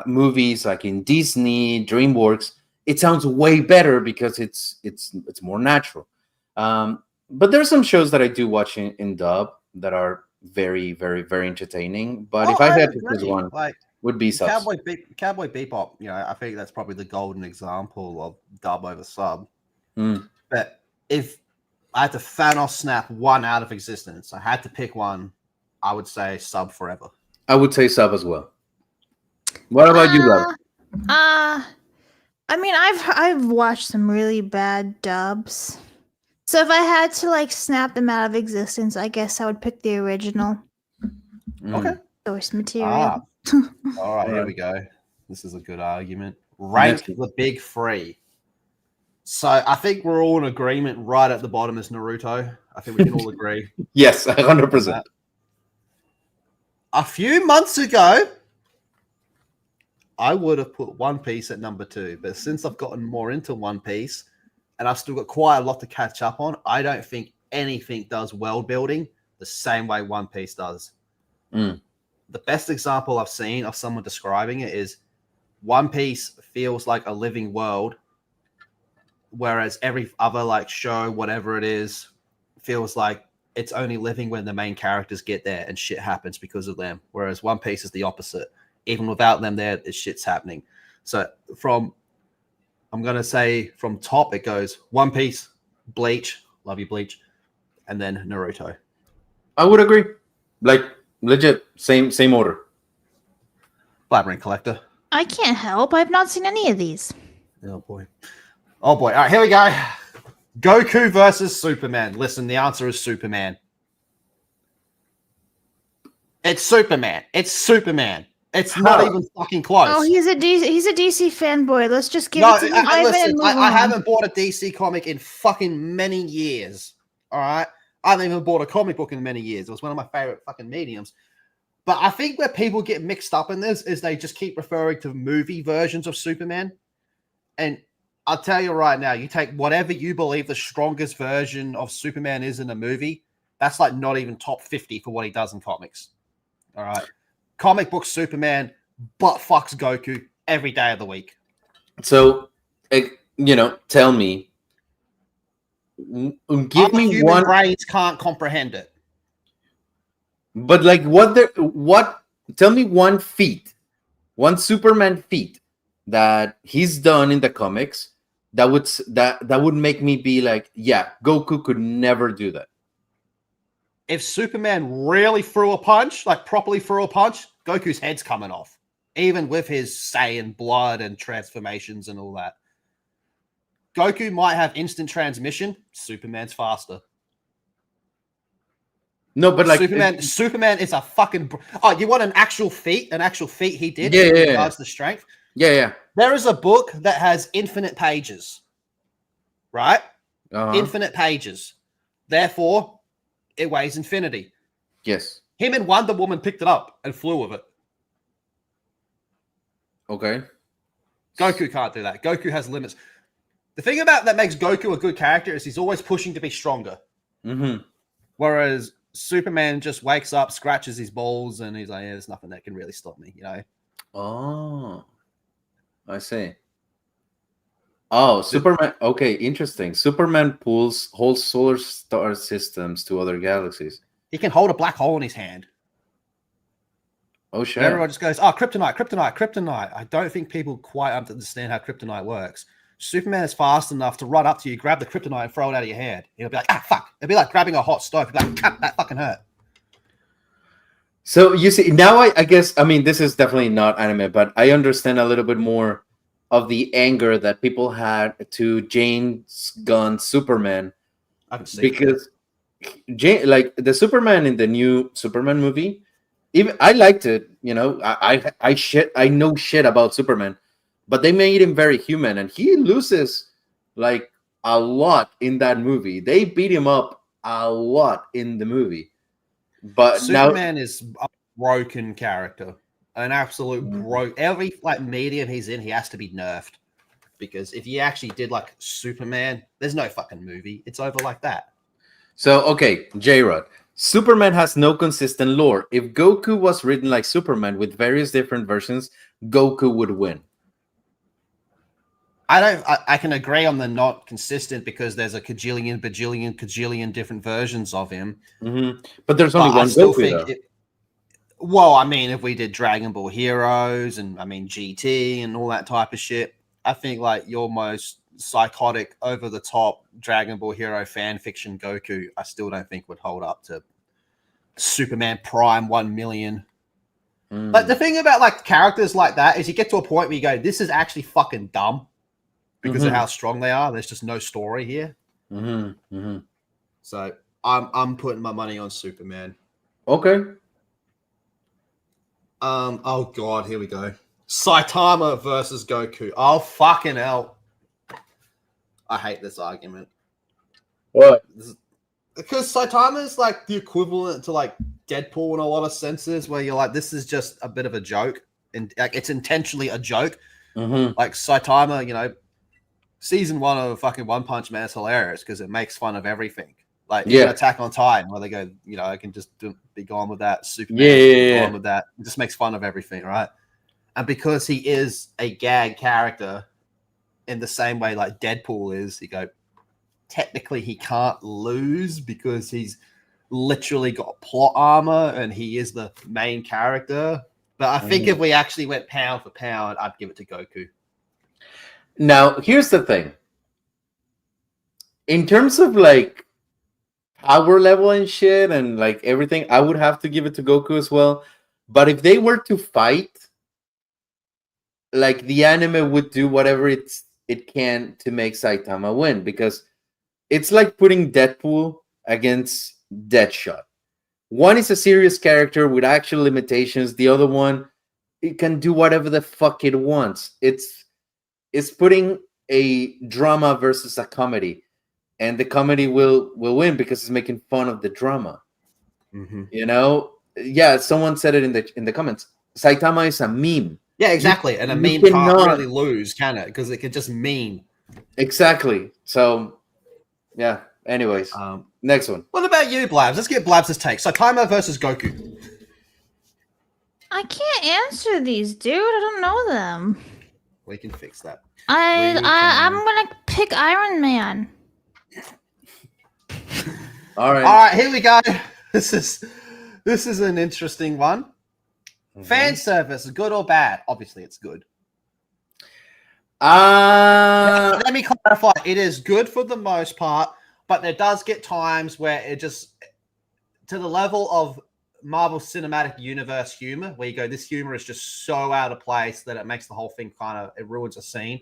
S3: movies like in Disney, DreamWorks, it sounds way better because it's more natural. But there are some shows that I do watch in dub that are very, very, very entertaining. But if I had to choose one, would be subs.
S2: Cowboy Bebop. I think that's probably the golden example of dub over sub. But if I had to Thanos snap one out of existence, I had to pick one, I would say sub forever.
S3: I would say sub as well. What about you, Love?
S1: I mean, I've watched some really bad dubs. So if I had to like snap them out of existence, I guess I would pick the original.
S2: Okay.
S1: Source material.
S2: All right, here we go. This is a good argument. Rank the big three. So I think we're all in agreement right at the bottom is Naruto. I think we can all agree.
S3: Yes, 100%.
S2: A few months ago, I would have put One Piece at number 2. But since I've gotten more into One Piece, and I've still got quite a lot to catch up on, I don't think anything does world building the same way One Piece does. The best example I've seen of someone describing it is One Piece feels like a living world, whereas every other like show, whatever it is, feels like it's only living when the main characters get there and shit happens because of them. Whereas One Piece is the opposite. Even without them there, shit's happening. So I'm going to say from top, it goes One Piece, Bleach, love you, Bleach, and then Naruto.
S3: I would agree. Like, legit, same order.
S2: Blabbering Collector.
S1: I can't help. I've not seen any of these.
S2: Oh, boy. All right, here we go. Goku versus Superman. Listen, the answer is Superman. It's Superman. It's not even fucking close.
S1: Oh, he's a DC fanboy. Let's just give it to him.
S2: I haven't bought a DC comic in fucking many years. All right? I haven't even bought a comic book in many years. It was one of my favorite fucking mediums. But I think where people get mixed up in this is they just keep referring to movie versions of Superman. And I'll tell you right now, you take whatever you believe the strongest version of Superman is in a movie, that's like not even top 50 for what he does in comics. All right? Comic book Superman butt fucks Goku every day of the week.
S3: So, tell me. Give me
S2: human brains can't comprehend it.
S3: But like, what tell me one feat, one Superman feat that he's done in the comics that would make me be like, yeah, Goku could never do that.
S2: If Superman really threw a punch, like properly threw a punch, Goku's head's coming off. Even with his Saiyan blood and transformations and all that. Goku might have instant transmission. Superman's faster.
S3: No, but like
S2: Superman is a fucking. Oh, you want an actual feat? An actual feat he did.
S3: Yeah,
S2: in
S3: yeah,
S2: regards to strength.
S3: Yeah.
S2: There is a book that has infinite pages. Right.
S3: Uh-huh.
S2: Infinite pages. Therefore, it weighs infinity.
S3: Yes.
S2: Him and Wonder Woman picked it up and flew with it.
S3: Okay.
S2: Goku can't do that. Goku has limits. The thing about that makes Goku a good character is he's always pushing to be stronger.
S3: Mm-hmm.
S2: Whereas Superman just wakes up, scratches his balls, and he's like, yeah, there's nothing that can really stop me, you know?
S3: Oh, I see. Oh, Superman. Okay, interesting. Superman pulls whole solar star systems to other galaxies.
S2: He can hold a black hole in his hand.
S3: Oh, shit.
S2: And everyone just goes, oh, kryptonite, kryptonite, kryptonite. I don't think people quite understand how kryptonite works. Superman is fast enough to run up to you, grab the kryptonite, and throw it out of your hand. He'll be like, ah, fuck. It'll be like grabbing a hot stove. He'll be like, cut, that fucking hurt.
S3: So you see, now I guess, I mean, this is definitely not anime, but I understand a little bit more of the anger that people had to James Gunn's Superman.
S2: I can see
S3: because like the Superman in the new Superman movie, even I liked it, you know. I know shit about Superman, but they made him very human, and he loses like a lot in that movie. They beat him up a lot in the movie. But
S2: Superman is a broken character, an absolute broke. Every like medium he's in, he has to be nerfed, because if you actually did like Superman, there's no fucking movie. It's over like that.
S3: So okay, J-Rod, Superman has no consistent lore. If Goku was written like Superman with various different versions, Goku would win.
S2: I can agree on the not consistent, because there's a bajillion different versions of him.
S3: Mm-hmm. But there's only one Goku.
S2: Well, I mean, if we did Dragon Ball Heroes and I mean GT and all that type of shit, I think like your most psychotic, over the top Dragon Ball Hero fan fiction Goku, I still don't think would hold up to Superman Prime 1 million. But the thing about like characters like that is you get to a point where you go, this is actually fucking dumb because of how strong they are. There's just no story here. So I'm putting my money on Superman.
S3: Okay.
S2: Oh god, here we go. Saitama versus Goku. Oh fucking hell. I hate this argument.
S3: What?
S2: Because Saitama is like the equivalent to like Deadpool in a lot of senses, where you're like, this is just a bit of a joke, and like it's intentionally a joke. Like Saitama, you know, season 1 of fucking One Punch Man is hilarious because it makes fun of everything. Like even Attack on Titan, where they go, you know, I can just be gone with that. Superman, gone with that. It just makes fun of everything, right? And because he is a gag character, in the same way like Deadpool is, you go, technically he can't lose because he's literally got plot armor and he is the main character. But I think if we actually went pound for pound, I'd give it to Goku.
S3: Now, here's the thing. In terms of like power level and shit and like everything, I would have to give it to Goku as well. But if they were to fight, like the anime would do whatever it can to make Saitama win, because it's like putting Deadpool against Deadshot. One is a serious character with actual limitations. The other one, it can do whatever the fuck it wants. It's putting a drama versus a comedy, and the comedy will win because it's making fun of the drama. You know, yeah. Someone said it in the comments. Saitama is a meme.
S2: Yeah, exactly. And a meme can't really lose, can it? Because it could just meme.
S3: Exactly. So, yeah. Anyways, next one.
S2: What about you, Blabs? Let's get Blabs' take. Saitama versus Goku.
S1: I can't answer these, dude. I don't know them.
S2: We can fix that.
S1: I'm gonna pick Iron Man.
S3: All right.
S2: All right, here we go. This is an interesting one. Fan service, good or bad? Obviously, it's good. Let me clarify. It is good for the most part, but there does get times where it just, to the level of Marvel Cinematic Universe humor, where you go, this humor is just so out of place that it makes the whole thing it ruins a scene.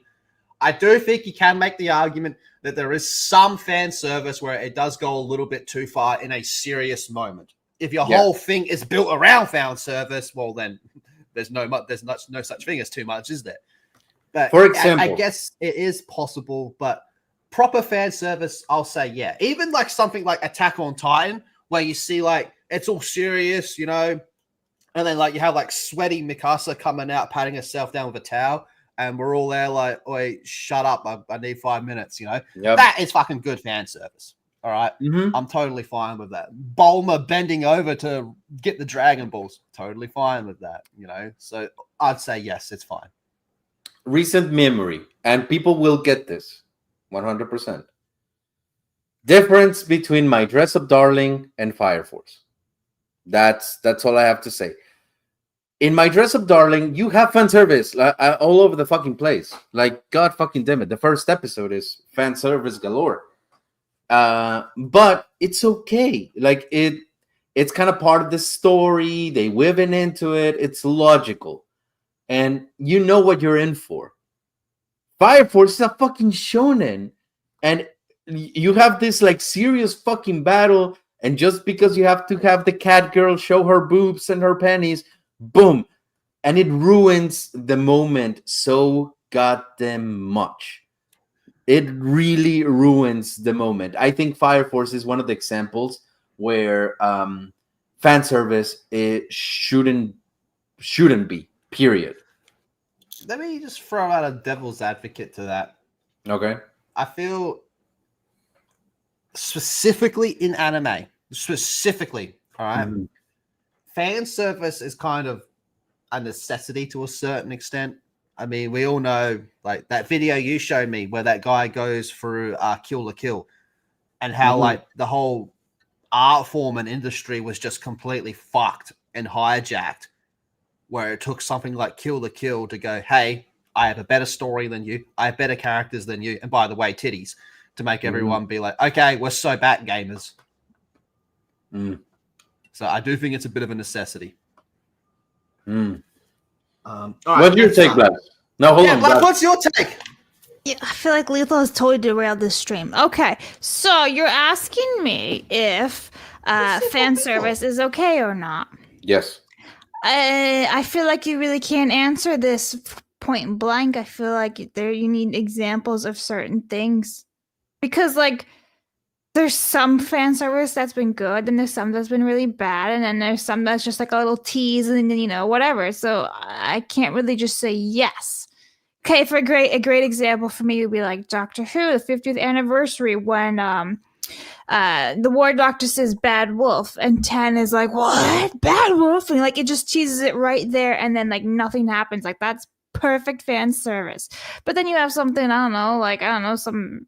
S2: I do think you can make the argument that there is some fan service where it does go a little bit too far in a serious moment. If your whole thing is built around fan service, well, then there's no such thing as too much, is there? But
S3: for example,
S2: I guess it is possible, but proper fan service, I'll say, yeah. Even like something like Attack on Titan, where you see like it's all serious, and then like you have like sweaty Mikasa coming out, patting herself down with a towel, and we're all there like, "Oi, shut up! I need 5 minutes." That is fucking good fan service. All right, I'm totally fine with that. Bulma bending over to get the Dragon Balls, totally fine with that. So I'd say yes, it's fine.
S3: Recent memory, and people will get this 100%. Difference between My Dress Up Darling and Fire Force. That's all I have to say. In My Dress Up Darling, you have fan service all over the fucking place. Like, God fucking damn it. The first episode is fan service galore. But it's okay. Like, it's kind of part of the story. They weaving into it. It's logical. And you know what you're in for. Fire Force is a fucking shonen. And you have this, like, serious fucking battle. And just because you have to have the cat girl show her boobs and her panties, boom. And it ruins the moment so goddamn much. It really ruins the moment. I think Fire Force is one of the examples where fan service shouldn't be, period.
S2: Let me just throw out a devil's advocate to that.
S3: Okay.
S2: I feel specifically in anime, all right? Fan service is kind of a necessity to a certain extent. I mean, we all know, like, that video you showed me where that guy goes through Kill la Kill and how, like, the whole art form and industry was just completely fucked and hijacked, where it took something like Kill la Kill to go, hey, I have a better story than you. I have better characters than you. And by the way, titties, to make everyone be like, okay, we're so back, gamers. So I do think it's a bit of a necessity.
S3: What's your take, Black? No, hold on.
S2: Black, what's your take?
S1: Yeah, I feel like Lethal has totally derailed this stream. Okay, so you're asking me if fan service is okay or not.
S3: Yes.
S1: I feel like you really can't answer this point blank. I feel like you need examples of certain things. Because, like, there's some fan service that's been good, and there's some that's been really bad, and then there's some that's just like a little tease, and then, whatever. So I can't really just say yes. Okay, for a great example for me would be like Doctor Who, the 50th anniversary, when the War Doctor says "Bad Wolf," and Ten is like, "What? Bad Wolf?" And like it just teases it right there, and then like nothing happens. Like that's perfect fan service. But then you have something some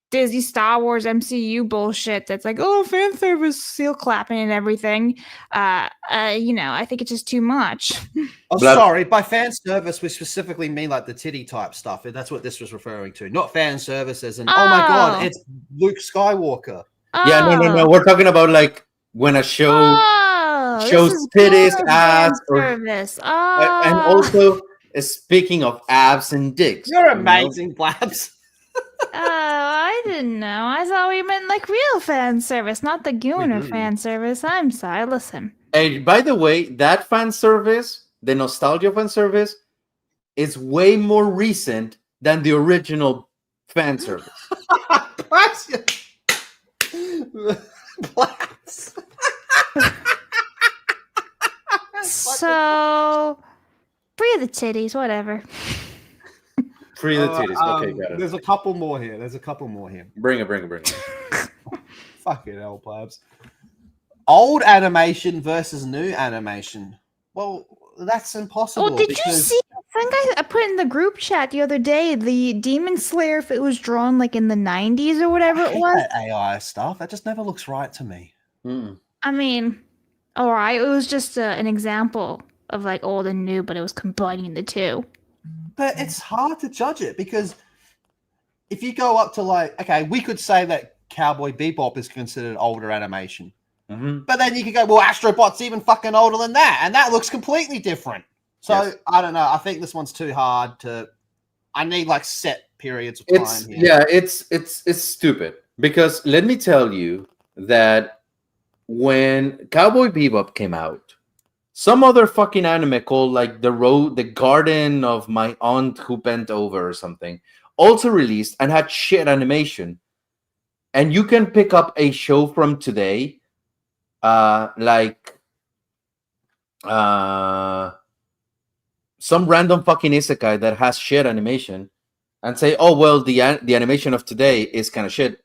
S1: Disney Star Wars MCU bullshit that's like, oh, fan service, seal clapping and everything. I think it's just too much.
S2: Sorry, by fan service we specifically mean like the titty type stuff. That's what this was referring to, not fan services. And oh my god, it's Luke Skywalker.
S3: Yeah, no. We're talking about like when a show shows titties, abs,
S1: service.
S3: And also speaking of abs and dicks.
S2: You're amazing, Blabs.
S1: Oh, I didn't know. I thought we meant like real fan service, not the Gooner fan service. I'm sorry. Listen.
S3: Hey, by the way, that fan service, the nostalgia fan service, is way more recent than the original fan service.
S1: So, free of the titties, whatever.
S3: Free the titties. Okay, got it.
S2: There's a couple more here.
S3: Bring it.
S2: Fucking hell, Plabs. Old animation versus new animation. Well, that's impossible.
S1: Oh, did you see? I think I put in the group chat the other day the Demon Slayer, if it was drawn like in the 90s or whatever it was.
S2: That AI stuff. That just never looks right to me.
S1: I mean, all right, it was just an example. of like old and new, but it was combining the two.
S2: But it's hard to judge it because if you go up to like, okay, we could say that Cowboy Bebop is considered older animation. But then you could go, well, Astro Bot's even fucking older than that, and that looks completely different. So I don't know. I think this one's too hard to. I need like set periods of time here.
S3: Yeah, it's stupid because let me tell you that when Cowboy Bebop came out, some other fucking anime called like the Garden of My Aunt Who Bent Over or something also released and had shit animation. And you can pick up a show from today, some random fucking isekai that has shit animation, and say, oh well, the animation of today is kind of shit.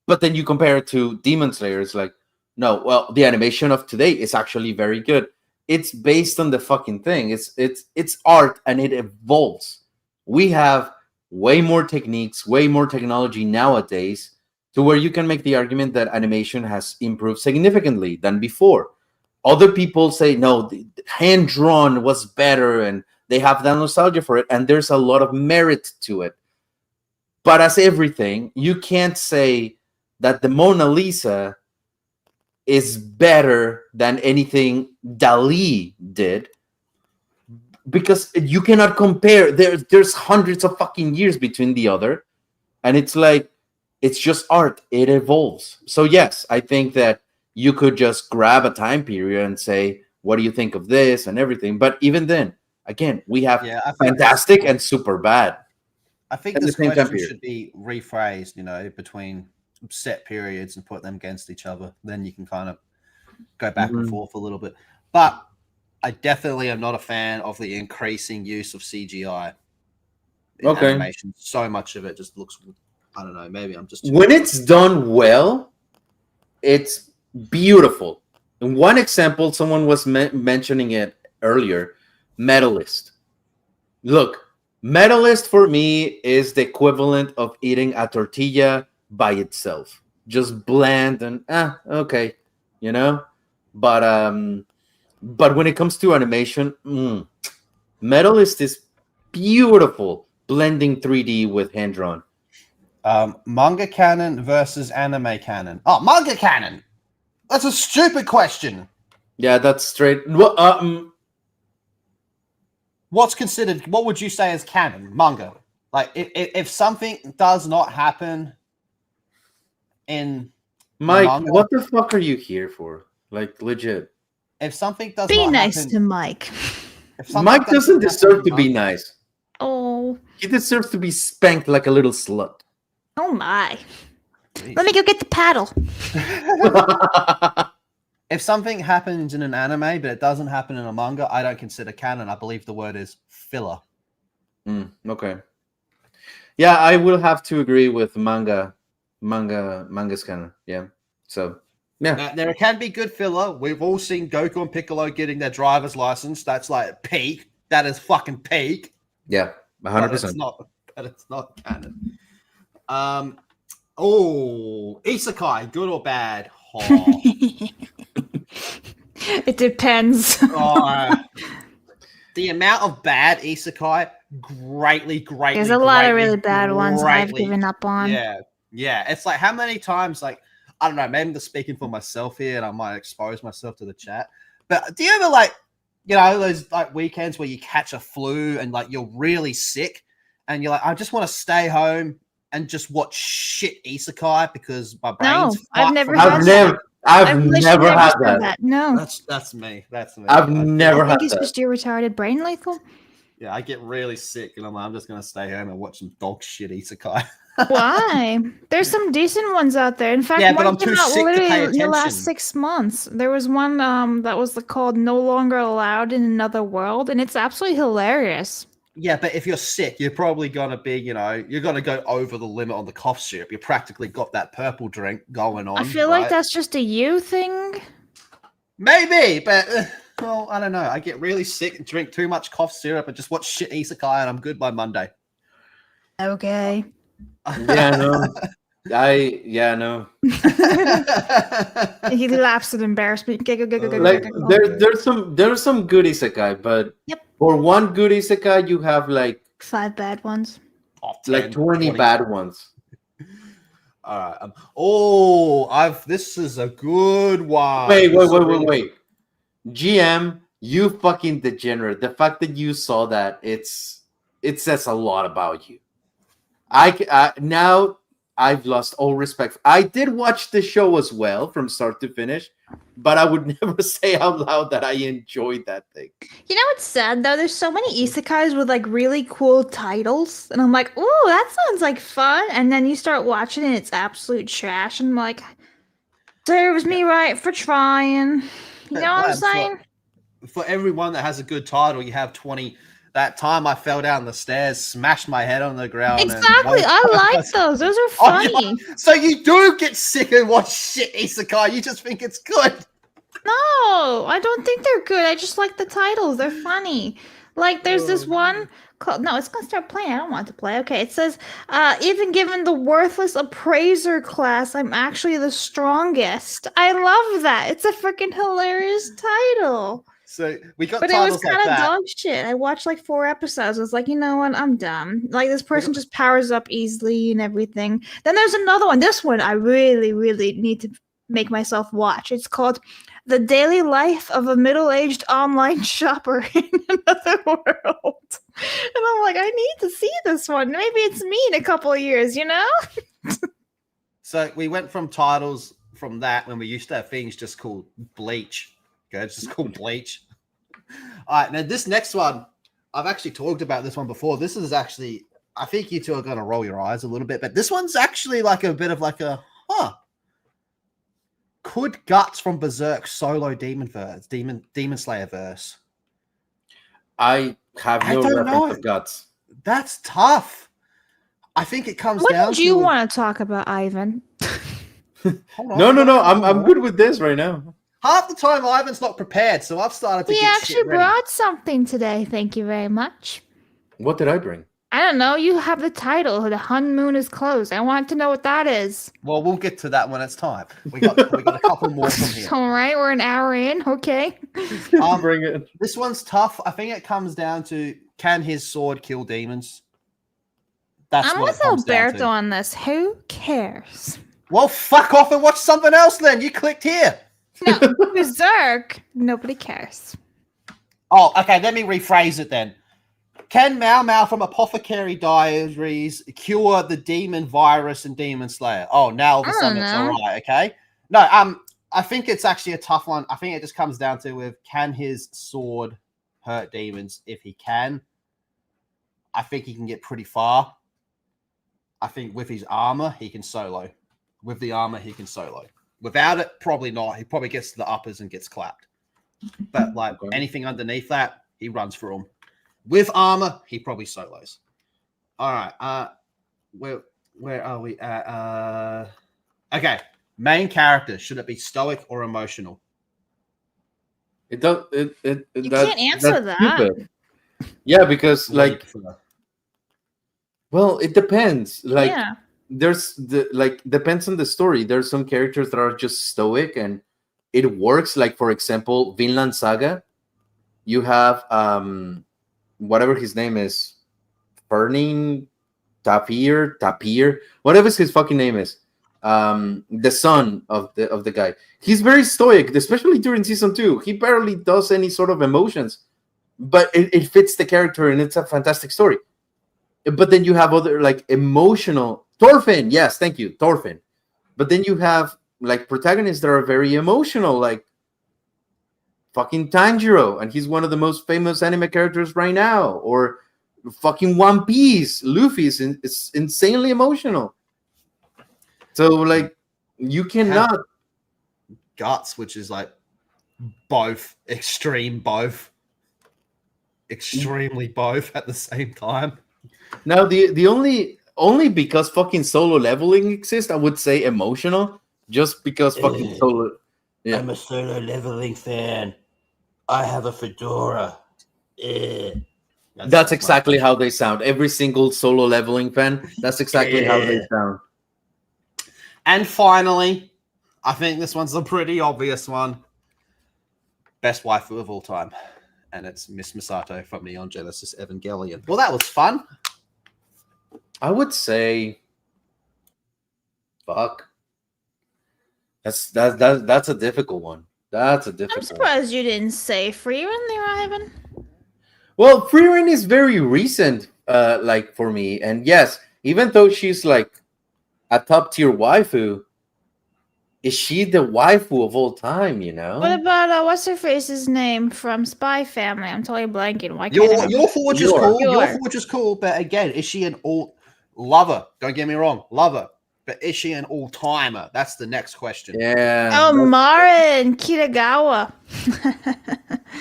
S3: But then you compare it to Demon Slayer, it's like, no, well, the animation of today is actually very good. It's based on the fucking thing. It's art and it evolves. We have way more techniques, way more technology nowadays to where you can make the argument that animation has improved significantly than before. Other people say, no, the hand-drawn was better, and they have that nostalgia for it, and there's a lot of merit to it. But as everything, you can't say that the Mona Lisa is better than anything Dali did, because you cannot compare. There's hundreds of fucking years between the other, and it's like, it's just art. It evolves. So yes, I think that you could just grab a time period and say, what do you think of this and everything? But even then, again, we have fantastic and super bad.
S2: I think this question should be rephrased, between set periods and put them against each other. Then you can kind of go back and forth a little bit. But I definitely am not a fan of the increasing use of CGI in animation. So much of it just looks, I don't know, maybe I'm just...
S3: When it's done well, it's beautiful. And one example, someone was mentioning it earlier, Medalist. Look, Medalist for me is the equivalent of eating a tortilla by itself. Just bland and, okay, But when it comes to animation, Medalist is beautiful, blending 3D with hand-drawn.
S2: Manga canon versus anime canon. Oh, manga canon! That's a stupid question.
S3: Yeah, that's straight.
S2: What's considered, what would you say is canon? Manga. Like, if something does not happen in
S3: Mike,
S2: manga,
S3: what the fuck are you here for? Like, legit.
S2: If something does
S1: Be
S2: not
S1: nice
S2: happen,
S1: to Mike.
S3: Mike doesn't deserve to be nice.
S1: Oh.
S3: He deserves to be spanked like a little slut.
S1: Oh my. Let me go get the paddle.
S2: If something happens in an anime but it doesn't happen in a manga, I don't consider canon. I believe the word is filler.
S3: Okay. Yeah, I will have to agree with manga's canon. Yeah. So, yeah.
S2: Now, there can be good filler. We've all seen Goku and Piccolo getting their driver's license. That's like peak. That is fucking peak.
S3: Yeah, 100%.
S2: But it's not canon. Isekai, good or bad? Oh.
S1: It depends.
S2: The amount of bad isekai greatly.
S1: There's a lot of really bad ones I've given up on.
S2: Yeah. It's like, how many times, like, I don't know, maybe I'm just speaking for myself here and I might expose myself to the chat. But do you ever, like, those like weekends where you catch a flu and like you're really sick and you're like, I just want to stay home and just watch shit isekai because my brain's
S1: I've never had that.
S3: I've never had that.
S1: No.
S2: That's me.
S3: I've never had that.
S1: It's just your retarded brain, Lethal.
S2: Yeah, I get really sick and I'm just gonna stay home and watch some dog shit isekai.
S1: Why? There's some decent ones out there. In fact, one came out literally in the last 6 months. There was one that was called No Longer Allowed in Another World, and it's absolutely hilarious.
S2: Yeah, but if you're sick, you're probably gonna be, you're gonna go over the limit on the cough syrup. You practically got that purple drink going on.
S1: I feel like that's just a you thing.
S2: Maybe, but well, I don't know. I get really sick and drink too much cough syrup and just watch shit isekai, and I'm good by Monday.
S1: Okay.
S3: Yeah, no. No.
S1: He laughs at embarrassment.
S3: Like there's some good isekai, but
S1: Yep.
S3: for one good isekai, you have like
S1: 5 bad ones.
S3: like 20 bad ones.
S2: All right. This is a good one.
S3: Wait. GM, you fucking degenerate. The fact that you saw that, it says a lot about you. Now I've lost all respect. I did watch the show as well from start to finish, but I would never say out loud that I enjoyed that thing.
S1: You know what's sad though? There's so many isekais with like really cool titles, and I'm like, "Ooh, that sounds like fun." And then you start watching it, it's absolute trash. And I'm like, serves me right for trying. You know what I'm saying?
S2: For everyone that has a good title, you have 20. That time I fell down the stairs, smashed my head on the ground.
S1: Exactly. I like those. Those are funny.
S2: So you do get sick and watch shit isekai. You just think it's good.
S1: No, I don't think they're good. I just like the titles. They're funny. Like there's this one called, no, it's gonna start playing. I don't want it to play. Okay, it says, even given the worthless appraiser class, I'm actually the strongest. I love that. It's a freaking hilarious title.
S2: So we got
S1: But it was
S2: titles like
S1: kind of
S2: that.
S1: dog shit. I watched like 4 episodes. I was like, you know what? I'm done. Like this person just powers up easily and everything. Then there's another one. This one I really, really need to make myself watch. It's called The Daily Life of a Middle-Aged Online Shopper in Another World. And I'm like, I need to see this one. Maybe it's me in a couple of years, you know?
S2: So we went from titles from that when we used to have things just called Bleach. Okay, it's just called Bleach. All right, now this next one, I've actually talked about this one before. This is actually, I think you two are going to roll your eyes a little bit, but this one's actually like a bit of like a, could Guts from Berserk solo Demon Slayer verse?
S3: I have no reference of Guts.
S2: That's tough. I think it comes down to...
S1: What did you want to talk about, Ivan?
S3: No. I'm good with this right now.
S2: Half the time, Ivan's not prepared, so I've started to
S1: We
S2: get
S1: actually
S2: shit ready.
S1: brought something today. Thank you very much.
S3: What did I bring?
S1: I don't know. You have the title. The honmoon is closed. I want to know what that is.
S2: Well, we'll get to that when it's time. We got a couple more from here.
S1: All right, we're an hour in. Okay.
S3: Bring it.
S2: This one's tough. I think it comes down to, can his sword kill demons? That's
S1: I'm
S2: what
S1: with
S2: it comes down
S1: Alberto
S2: to.
S1: on this. Who cares?
S2: Well, fuck off and watch something else then. You clicked here.
S1: No, Berserk. Nobody cares.
S2: Oh, okay. Let me rephrase it then. Can Mau Mau from Apothecary Diaries cure the demon virus and Demon Slayer? Oh, now all of a sudden it's all right. Okay. No, I think it's actually a tough one. I think it just comes down to can his sword hurt demons? If he can, I think he can get pretty far. I think with his armor, he can solo. With the armor, he can solo. Without it, probably not. He probably gets to the uppers and gets clapped. But like anything underneath that, he runs through them. With armor, he probably solos. All right. Where are we at? Okay. Main character, should it be stoic or emotional?
S3: It does.
S1: You can't answer that.
S3: Stupid. Yeah, because like, well, it depends. Like, there's depends on the story. There's some characters that are just stoic and it works. Like, for example, Vinland Saga. You have whatever his name is, Ferning Tapir, whatever his fucking name is. The son of the guy. He's very stoic, especially during season 2. He barely does any sort of emotions, but it fits the character and it's a fantastic story. But then you have other like emotional Thorfinn. Yes, thank you, Thorfinn. But then you have like protagonists that are very emotional, like fucking Tanjiro, and he's one of the most famous anime characters right now. Or fucking One Piece, Luffy is insanely emotional. So like you cannot
S2: Guts, which is like both extremely both at the same time.
S3: Now the only because fucking solo leveling exists, I would say emotional, just because fucking solo. Yeah.
S2: I'm a solo leveling fan. I have a fedora.
S3: That's exactly how they sound. Every single solo leveling fan, that's exactly how they sound.
S2: And finally, I think this one's a pretty obvious one. Best waifu of all time. And it's Miss Misato from Neon Genesis Evangelion. Well, that was fun.
S3: I would say, fuck. That's a difficult one. That's a difficult
S1: I'm surprised you didn't say Freeman there, Ivan.
S3: Well, Freeman is very recent, like for me. And yes, even though she's like a top tier waifu, is she the waifu of all time, you know?
S1: What about what's her face's name from Spy Family? I'm totally blanking. Why can't I remember?
S2: Your Forge is
S3: Yor.
S2: cool. Your
S1: Yor.
S2: Forge is cool, but again, is she an all lover? Don't get me wrong, lover. But is she an all-timer? That's the next question.
S3: Yeah.
S1: Oh, Marin Kitagawa.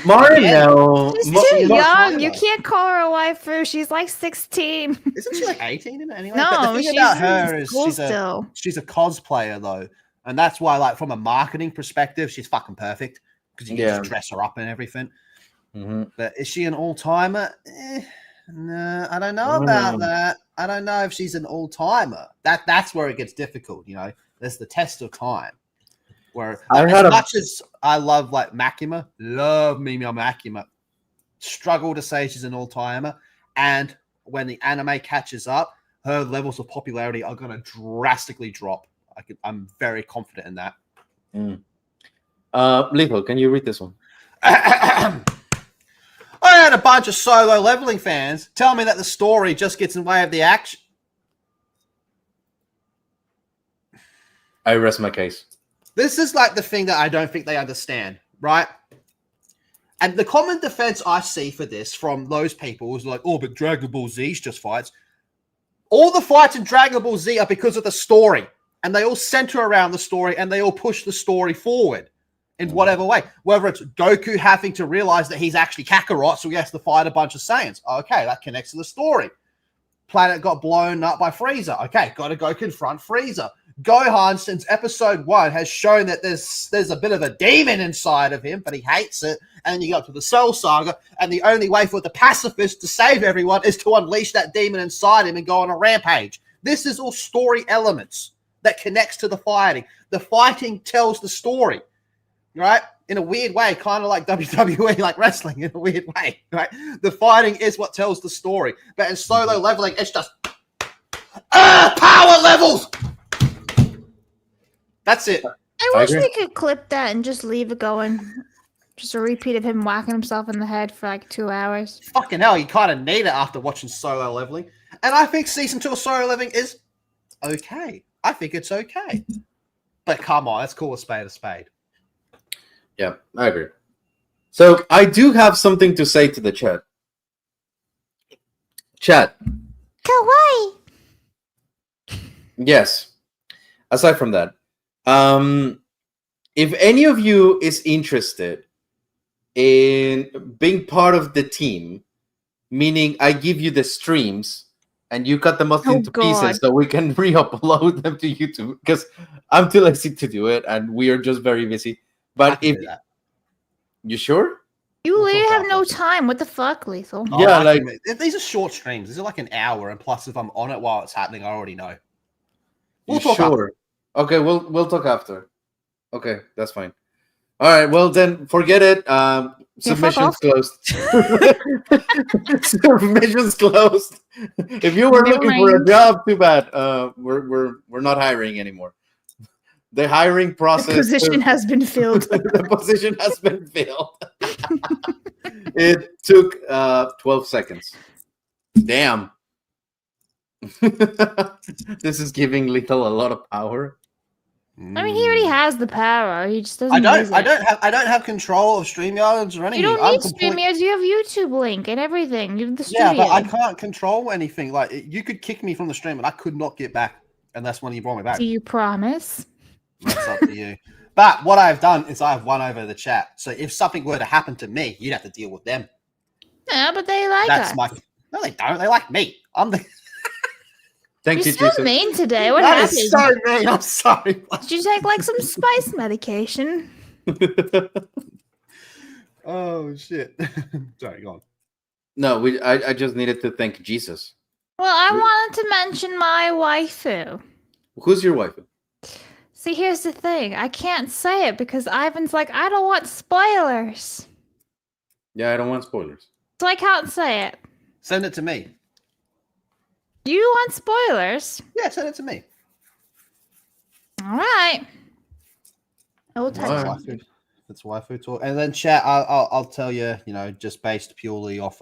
S3: Marin, no.
S1: She's
S2: Ma-
S1: too
S2: she's not
S1: young.
S2: timer.
S1: You can't call her a waifu. She's like 16.
S2: Isn't she like 18 in it anyway?
S1: No,
S2: but the thing
S1: she's
S2: about
S1: in
S2: her is
S1: school
S2: she's
S1: still.
S2: a cosplayer though, and that's why, like, from a marketing perspective, she's fucking perfect because you can just dress her up and everything.
S3: Mhm.
S2: But is she an all-timer? No, I don't know about that. I don't know if she's an all-timer. That's where it gets difficult, you know. There's the test of time. Where much as I love like Makima, love Mimi Makima, struggle to say she's an all-timer. And when the anime catches up, her levels of popularity are going to drastically drop. I'm very confident in that.
S3: Lethal, can you read this one?
S2: I had a bunch of solo leveling fans tell me that the story just gets in the way of the action.
S3: I rest my case.
S2: This is like the thing that I don't think they understand, right? And the common defense I see for this from those people is like, oh, but Dragon Ball Z's just fights. All the fights in Dragon Ball Z are because of the story. And they all center around the story and they all push the story forward in whatever way. Whether it's Goku having to realize that he's actually Kakarot, so he has to fight a bunch of Saiyans. Okay, that connects to the story. Planet got blown up by Frieza. Okay, got to go confront Frieza. Gohan, since episode 1, has shown that there's a bit of a demon inside of him, but he hates it. And then you go up to the Cell Saga, and the only way for the pacifist to save everyone is to unleash that demon inside him and go on a rampage. This is all story elements that connects to the fighting. The fighting tells the story, right? In a weird way, kind of like WWE, like wrestling in a weird way, right? The fighting is what tells the story. But in solo leveling, it's just power levels. That's it.
S1: I wish we could clip that and just leave it going. Just a repeat of him whacking himself in the head for like 2 hours.
S2: Fucking hell, you kind of need it after watching solo leveling. And I think season 2 of solo leveling is okay. I think it's okay. But come on, let's call a spade a spade.
S3: Yeah, I agree. So I do have something to say to the chat. Chat.
S1: Kawaii.
S3: Yes. Aside from that, if any of you is interested in being part of the team, meaning I give you the streams and you cut them up into pieces so we can re-upload them to YouTube, because I'm too lazy to do it and we are just very busy. But if you sure?
S1: You literally have no time. What the fuck, Lethal?
S2: Oh,
S3: Yeah, like
S2: these are short streams. These are like an hour, and plus, if I'm on it while it's happening, I already know.
S3: We'll talk after. Okay, we'll talk after. Okay, that's fine. All right, well then, forget it. Submissions closed. Submissions closed. If you were looking for a job, too bad. We're not hiring anymore. The hiring process.
S1: The position has been filled.
S3: The position has been filled. It took 12 seconds. Damn. This is giving Lethal a lot of power.
S1: I mean, he already has the power. He just doesn't.
S2: I don't have control of StreamYards or anything.
S1: You don't need StreamYards. You have YouTube link and everything. You have the studio.
S2: Yeah, but I can't control anything. Like, you could kick me from the stream, and I could not get back unless when you brought me back.
S1: Do you promise?
S2: That's up to you. But what I've done is I've won over the chat. So if something were to happen to me, you'd have to deal with them.
S1: Yeah, but they like us.
S2: No, they don't. They like me. I'm the.
S3: Thank you,
S1: You're
S3: Jesus.
S1: so mean today. What
S2: That
S1: happened?
S2: is so mean. I'm sorry.
S1: Did you take like some spice medication?
S2: Oh shit. Sorry, go on.
S3: No, I just needed to thank Jesus.
S1: Well, I wanted to mention my waifu.
S3: Who's your wife?
S1: See, here's the thing. I can't say it because Ivan's like, I don't want spoilers.
S3: Yeah, I don't want spoilers.
S1: So I can't say it.
S2: Send it to me.
S1: You want spoilers?
S2: Yeah, send it to me.
S1: All right. I will text
S3: Alright.
S1: you.
S2: That's waifu talk. And then chat. I'll tell you. You know, just based purely off.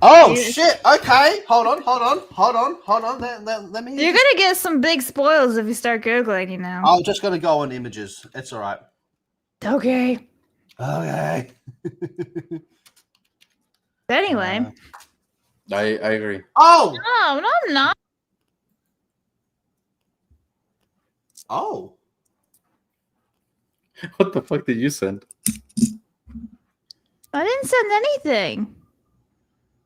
S2: Oh
S1: You-
S2: shit! Okay, hold on. Let me.
S1: You're gonna get some big spoilers if you start googling, you know.
S2: I'm just gonna go on images. It's all right.
S1: Okay.
S2: Okay.
S1: Anyway.
S3: I agree.
S2: Oh.
S1: No, I'm not.
S2: Oh.
S3: What the fuck did you send?
S1: I didn't send anything.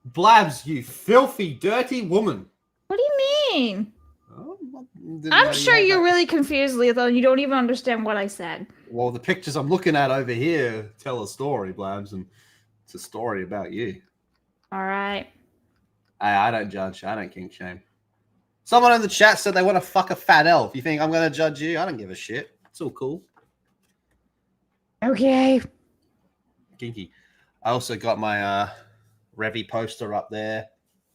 S2: Blabs, you filthy, dirty woman.
S1: What do you mean?
S2: Oh, didn't know
S1: I'm
S2: you
S1: sure
S2: had
S1: you're
S2: that.
S1: really confused, Lethal, and you don't even understand what I said.
S2: Well, the pictures I'm looking at over here tell a story, Blabs, and it's a story about you.
S1: All right.
S2: I don't judge. I don't kink shame. Someone in the chat said they want to fuck a fat elf. You think I'm going to judge you? I don't give a shit. It's all cool.
S1: Okay.
S2: Kinky. I also got my Revy poster up there.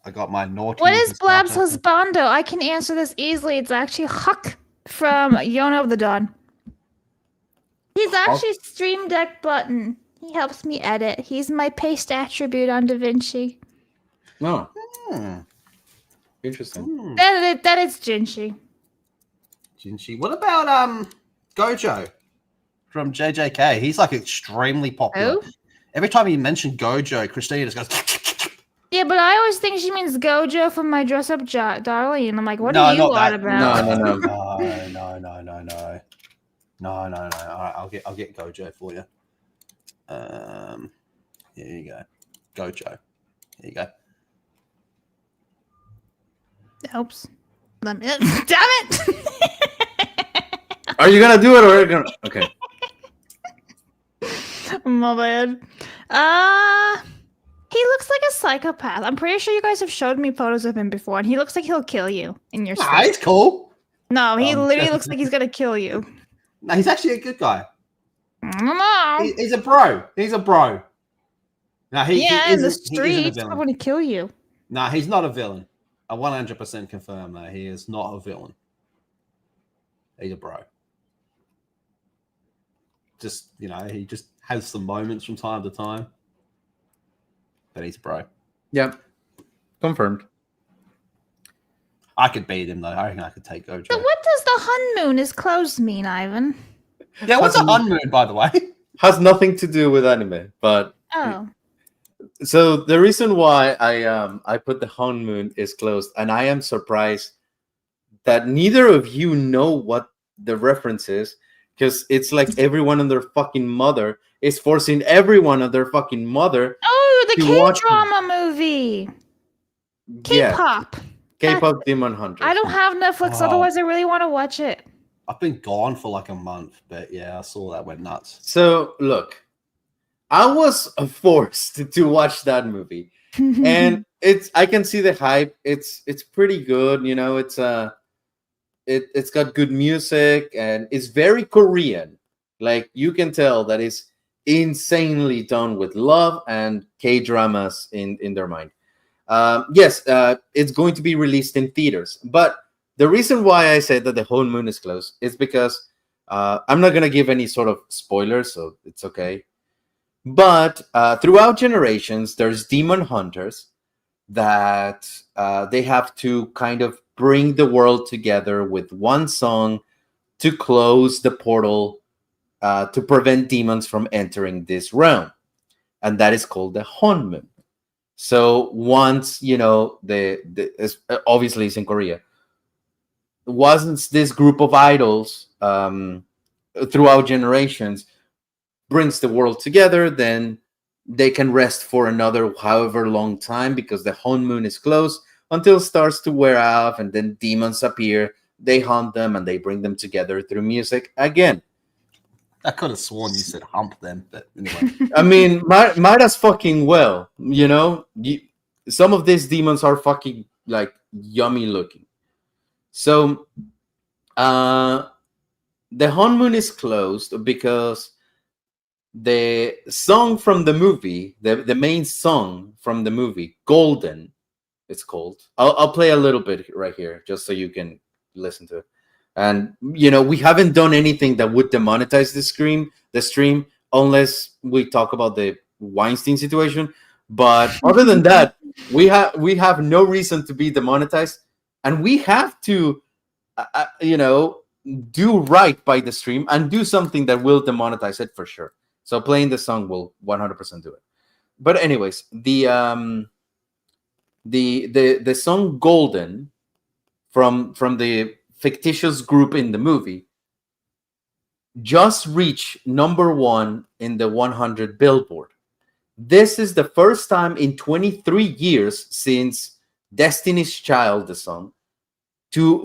S2: I got my naughty.
S1: What is Blab's
S2: husband?
S1: husbando? I can answer this easily. It's actually Huck from Yona of the Dawn. He's actually Stream Deck button. He helps me edit. He's my paste attribute on DaVinci.
S3: No.
S2: Hmm.
S3: Interesting.
S2: Hmm.
S1: That is Jinshi.
S2: Jinshi. What about Gojo from JJK? He's like extremely popular.
S1: Who?
S2: Every time you mention Gojo, Christina just goes.
S1: Yeah, but I always think she means Gojo from My Dress Up Darling. And I'm like, what
S2: No,
S1: are you
S2: not
S1: on
S2: that.
S1: about?
S3: No.
S2: No. All right, I'll get Gojo for you. Here you go. Gojo. Here you go.
S1: Oops. Let me. Damn it!
S3: Are you gonna do it or are you gonna? Okay.
S1: My bad. He looks like a psychopath. I'm pretty sure you guys have showed me photos of him before, and he looks like he'll kill you in your
S2: Nah,
S1: sleep.
S2: he's cool.
S1: No, he literally looks like he's gonna kill you.
S2: No, he's actually a good guy.
S1: I don't know.
S2: He's a bro. He's a bro. No,
S1: Yeah, in the
S2: he isn't a
S1: streets,
S2: villain.
S1: I'm gonna kill you.
S2: No, he's not a villain. I 100% confirm that he is not a villain. He's a bro. Just, you know, he just has some moments from time to time. But he's a bro.
S3: Yep. Confirmed.
S2: I could beat him though. I reckon I could take Gojo.
S1: So what does the honmoon is closed mean, Ivan?
S2: Yeah, what's a honmoon, by the way?
S3: Has nothing to do with anime, but
S1: Oh.
S3: so the reason why I put the honeymoon is closed, and I am surprised that neither of you know what the reference is, because it's like everyone and their fucking mother is forcing everyone and their fucking mother.
S1: Oh, the
S3: You watch-
S1: K-drama movie.
S3: Yeah,
S1: K-pop.
S3: K-pop Demon Hunter.
S1: I don't have Netflix,
S2: Oh.
S1: otherwise I really want to watch it.
S2: I've been gone for like a month, but yeah, I saw that went nuts.
S3: So look, I was forced to watch that movie, and I can see the hype. It's pretty good, you know. It's it's got good music and it's very Korean. Like you can tell that it's insanely done with love and K-dramas in their mind. Yes, it's going to be released in theaters, but the reason why I said that the whole moon is closed is because I'm not gonna give any sort of spoilers, so it's okay. But throughout generations, there's demon hunters that they have to kind of bring the world together with one song to close the portal to prevent demons from entering this realm, and that is called the honmoon. So once you know obviously it's in Korea. Once this group of idols throughout generations brings the world together, then they can rest for another however long time because the honeymoon is closed until it starts to wear off, and then demons appear. They hunt them and they bring them together through music again.
S2: I could have sworn you said hump them, but anyway.
S3: I mean, might as fucking well, you know. Some of these demons are fucking like yummy looking. So the honeymoon is closed because the song from the movie, the main song from the movie, Golden, it's called. I'll play a little bit right here just so you can listen to it. And we haven't done anything that would demonetize the stream, unless we talk about the Weinstein situation. But other than that, we have no reason to be demonetized, and we have to do right by the stream and do something that will demonetize it for sure. So playing the song will 100% do it. But anyways, the song Golden from the fictitious group in the movie just reached #1 in the 100 Billboard. This is the first time in 23 years since Destiny's Child, the song,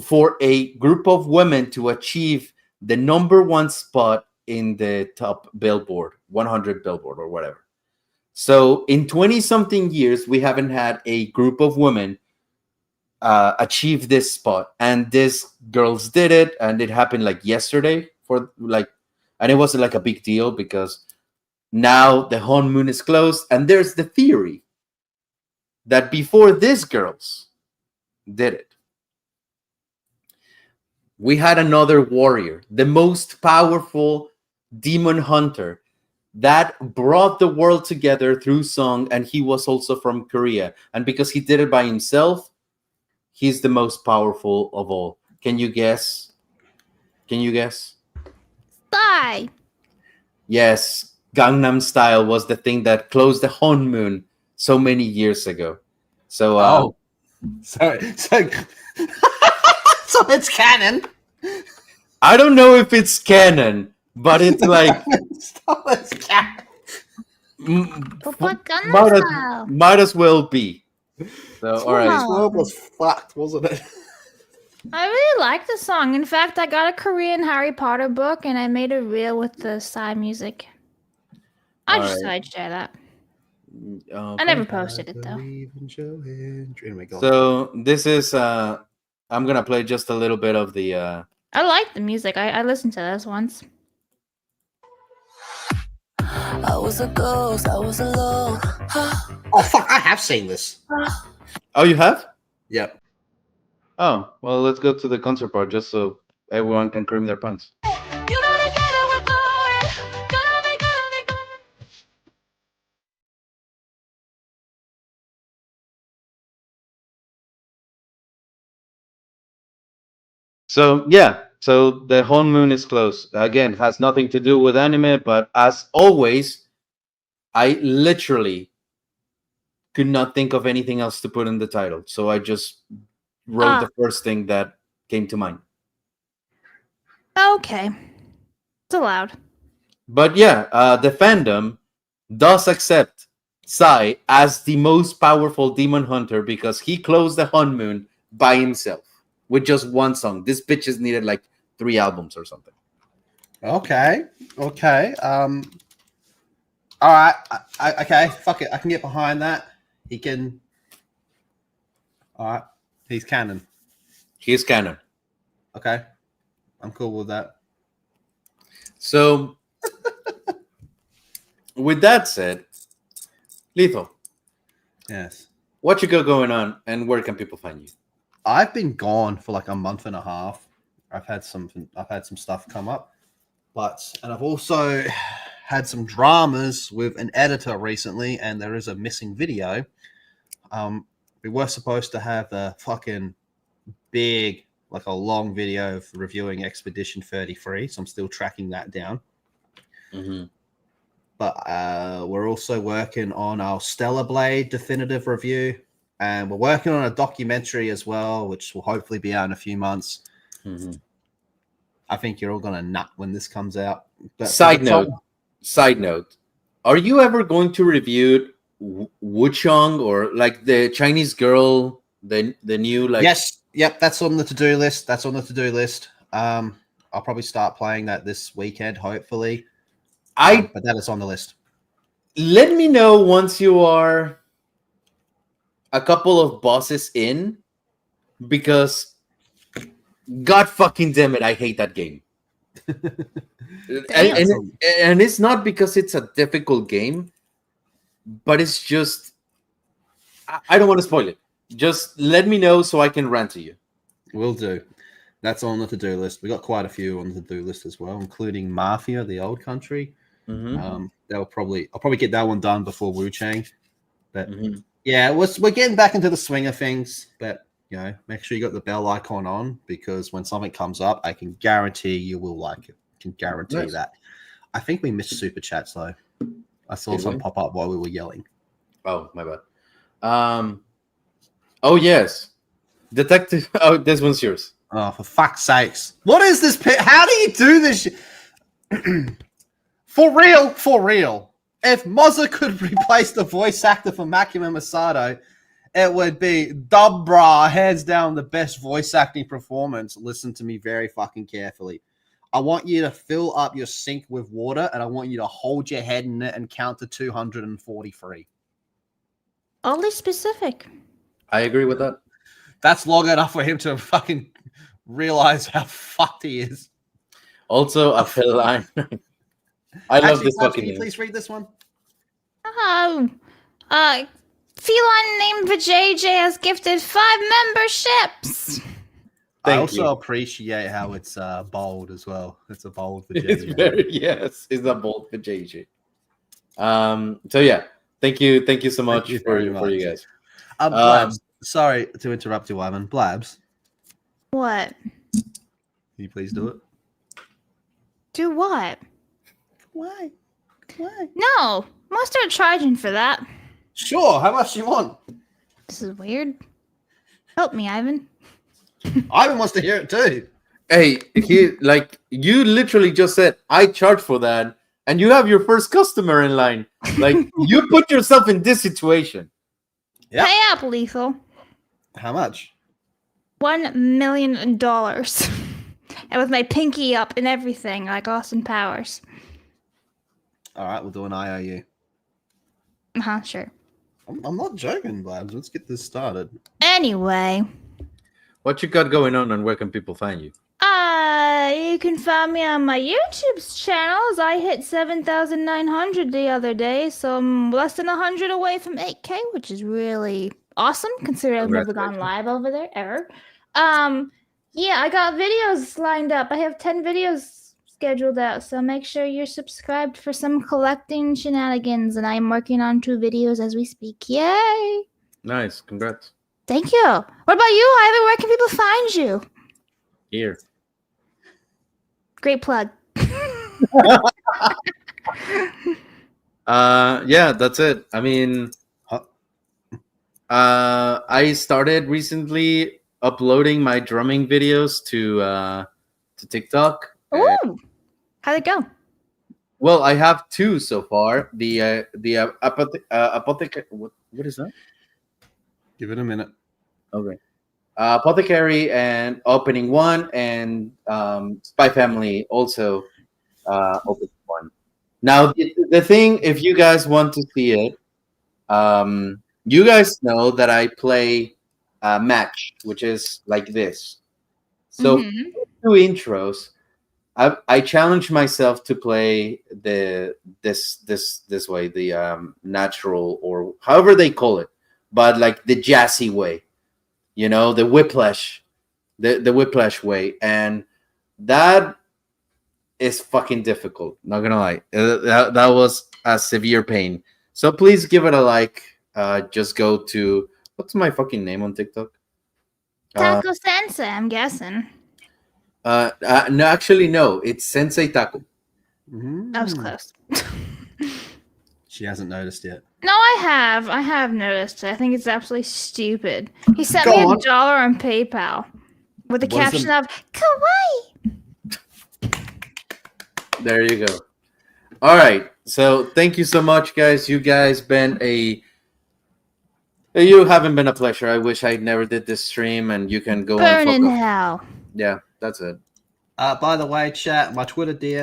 S3: for a group of women to achieve the #1 spot in the top Billboard, 100 Billboard or whatever. So in 20 something years, we haven't had a group of women achieve this spot, and these girls did it, and it happened like yesterday and it wasn't like a big deal because now the honeymoon is closed, and there's the theory that before these girls did it, we had another warrior, the most powerful demon hunter that brought the world together through song, and he was also from Korea, and because he did it by himself, he's the most powerful of all. Can you guess?
S1: Bye.
S3: Yes, Gangnam Style was the thing that closed the honeymoon so many years ago. So,
S2: so it's canon.
S3: I don't know if it's canon, but it's like
S2: So it's canon.
S3: might as well be. So, all right.
S2: This world was fucked, wasn't it?
S1: I really like the song. In fact, I got a Korean Harry Potter book and I made a reel with the Psy music. I just thought I'd share that. I never posted it though.
S3: So this is I'm gonna play just a little bit of the
S1: I like the music. I listened to this once.
S7: I was a ghost, I was alone.
S2: Oh fuck, I have seen this.
S3: Oh, you have?
S2: Yep.
S3: Oh, well, let's go to the concert part just so everyone can cream their pants. So yeah, so the honeymoon is closed. Again, has nothing to do with anime, but as always, I literally could not think of anything else to put in the title. So I just wrote the first thing that came to mind.
S1: Okay. It's allowed.
S3: But yeah, the fandom does accept Psy as the most powerful demon hunter because he closed the honeymoon by himself with just one song. This bitch has needed like 3 albums or something.
S2: Okay. All right. Okay. Fuck it. I can get behind that. He can. All right. He's canon.
S3: He's canon.
S2: Okay. I'm cool with that.
S3: So, with that said, Lethal.
S2: Yes.
S3: What you got going on, and where can people find you?
S2: I've been gone for like a month and a half. I've had some stuff come up, and I've also had some dramas with an editor recently, and there is a missing video. We were supposed to have a fucking big, like a long video of reviewing Expedition 33, so I'm still tracking that down.
S3: Mm-hmm.
S2: But we're also working on our Stellar Blade definitive review, and we're working on a documentary as well, which will hopefully be out in a few months.
S3: Mm-hmm.
S2: I think you're all gonna nut when this comes out. But
S3: Side note, are you ever going to review Wuchong or like the Chinese girl, the new like?
S2: Yes, yep, that's on the to-do list. I'll probably start playing that this weekend, hopefully. But that is on the list.
S3: Let me know once you are a couple of bosses in, because God fucking damn it, I hate that game. And it's not because it's a difficult game, but it's just I don't want to spoil it. Just let me know so I can rant to you.
S2: Will do. That's on the to-do list. We got quite a few on the to-do list as well, including Mafia, the old country. I'll probably get that one done before Wu Chang. But yeah, we're getting back into the swing of things. But make sure you got the bell icon on, because when something comes up, I can guarantee you will like it. I can guarantee that. I think we missed super chats though. I saw some pop up while we were yelling.
S3: Oh, my bad. Oh yes, Detective. Oh, this one's yours.
S2: Oh, for fuck's sakes! What is this? How do you do this? For real. If Mozza could replace the voice actor for Makima Masato, it would be Dubra, hands down the best voice acting performance. Listen to me very fucking carefully. I want you to fill up your sink with water, and I want you to hold your head in it and count to 243.
S1: Oddly specific.
S3: I agree with that.
S2: That's long enough for him to fucking realize how fucked he is.
S3: Also, a feline. I love this fucking
S2: Can you
S3: name.
S2: please read this one?
S1: Feline named Vijay has gifted 5 memberships.
S2: I also appreciate how it's bold as well. It's a bold for
S3: It's it's a bold for JJ. So yeah, thank you so much for you guys.
S2: Blabs, sorry to interrupt you, Ivan. Blabs,
S1: What?
S2: can you please do it?
S1: Do what?
S2: Why?
S1: No, must start charging for that.
S2: Sure. How much do you want?
S1: This is weird. Help me, Ivan.
S2: Ivan wants to hear it too.
S3: Hey, you literally just said I charge for that, and you have your first customer in line. Like, you put yourself in this situation.
S2: Yep.
S1: Pay up, Lethal.
S2: How much?
S1: $1 million. And with my pinky up and everything, like Austin Powers.
S2: All right, we'll do an IOU.
S1: Sure.
S2: I'm not joking, Blabs. Let's get this started.
S1: Anyway.
S3: What you got going on, and where can people find you?
S1: You can find me on my YouTube channels. I hit 7,900 the other day, so I'm less than 100 away from 8K, which is really awesome, considering I've never gone live over there ever. Yeah, I got videos lined up. I have 10 videos scheduled out, so make sure you're subscribed for some collecting shenanigans, and I'm working on 2 videos as we speak. Yay!
S3: Nice, congrats.
S1: Thank you. What about you, Ivan? Where can people find you?
S3: Here.
S1: Great plug.
S3: Yeah, that's it. I mean, I started recently uploading my drumming videos to TikTok.
S1: Ooh, how'd it go?
S3: Well, I have 2 so far. The apothecary. What is that?
S2: Give it a minute.
S3: Okay. Apothecary and opening 1, and Spy Family also opening 1. Now the thing, if you guys want to see it, you guys know that I play match, which is like this. So 2 intros. I challenged myself to play this way, the natural, or however they call it, but like the jazzy way, the whiplash, the whiplash way, and that is fucking difficult. Not gonna lie, that was a severe pain. So please give it a like. Just go to, what's my fucking name on TikTok?
S1: Taco Sensei, I'm guessing.
S3: No, actually, no. It's Sensei Taco.
S1: That was close.
S2: She hasn't noticed yet.
S1: No, I have noticed. I think it's absolutely stupid. He sent me $1 on PayPal with the caption of "Kawaii."
S3: There you go. All right. So thank you so much, guys. You guys you haven't been a pleasure. I wish I never did this stream, and you can go
S1: burn
S3: and
S1: in hell.
S3: Yeah, that's it.
S2: By the way, chat, my Twitter DM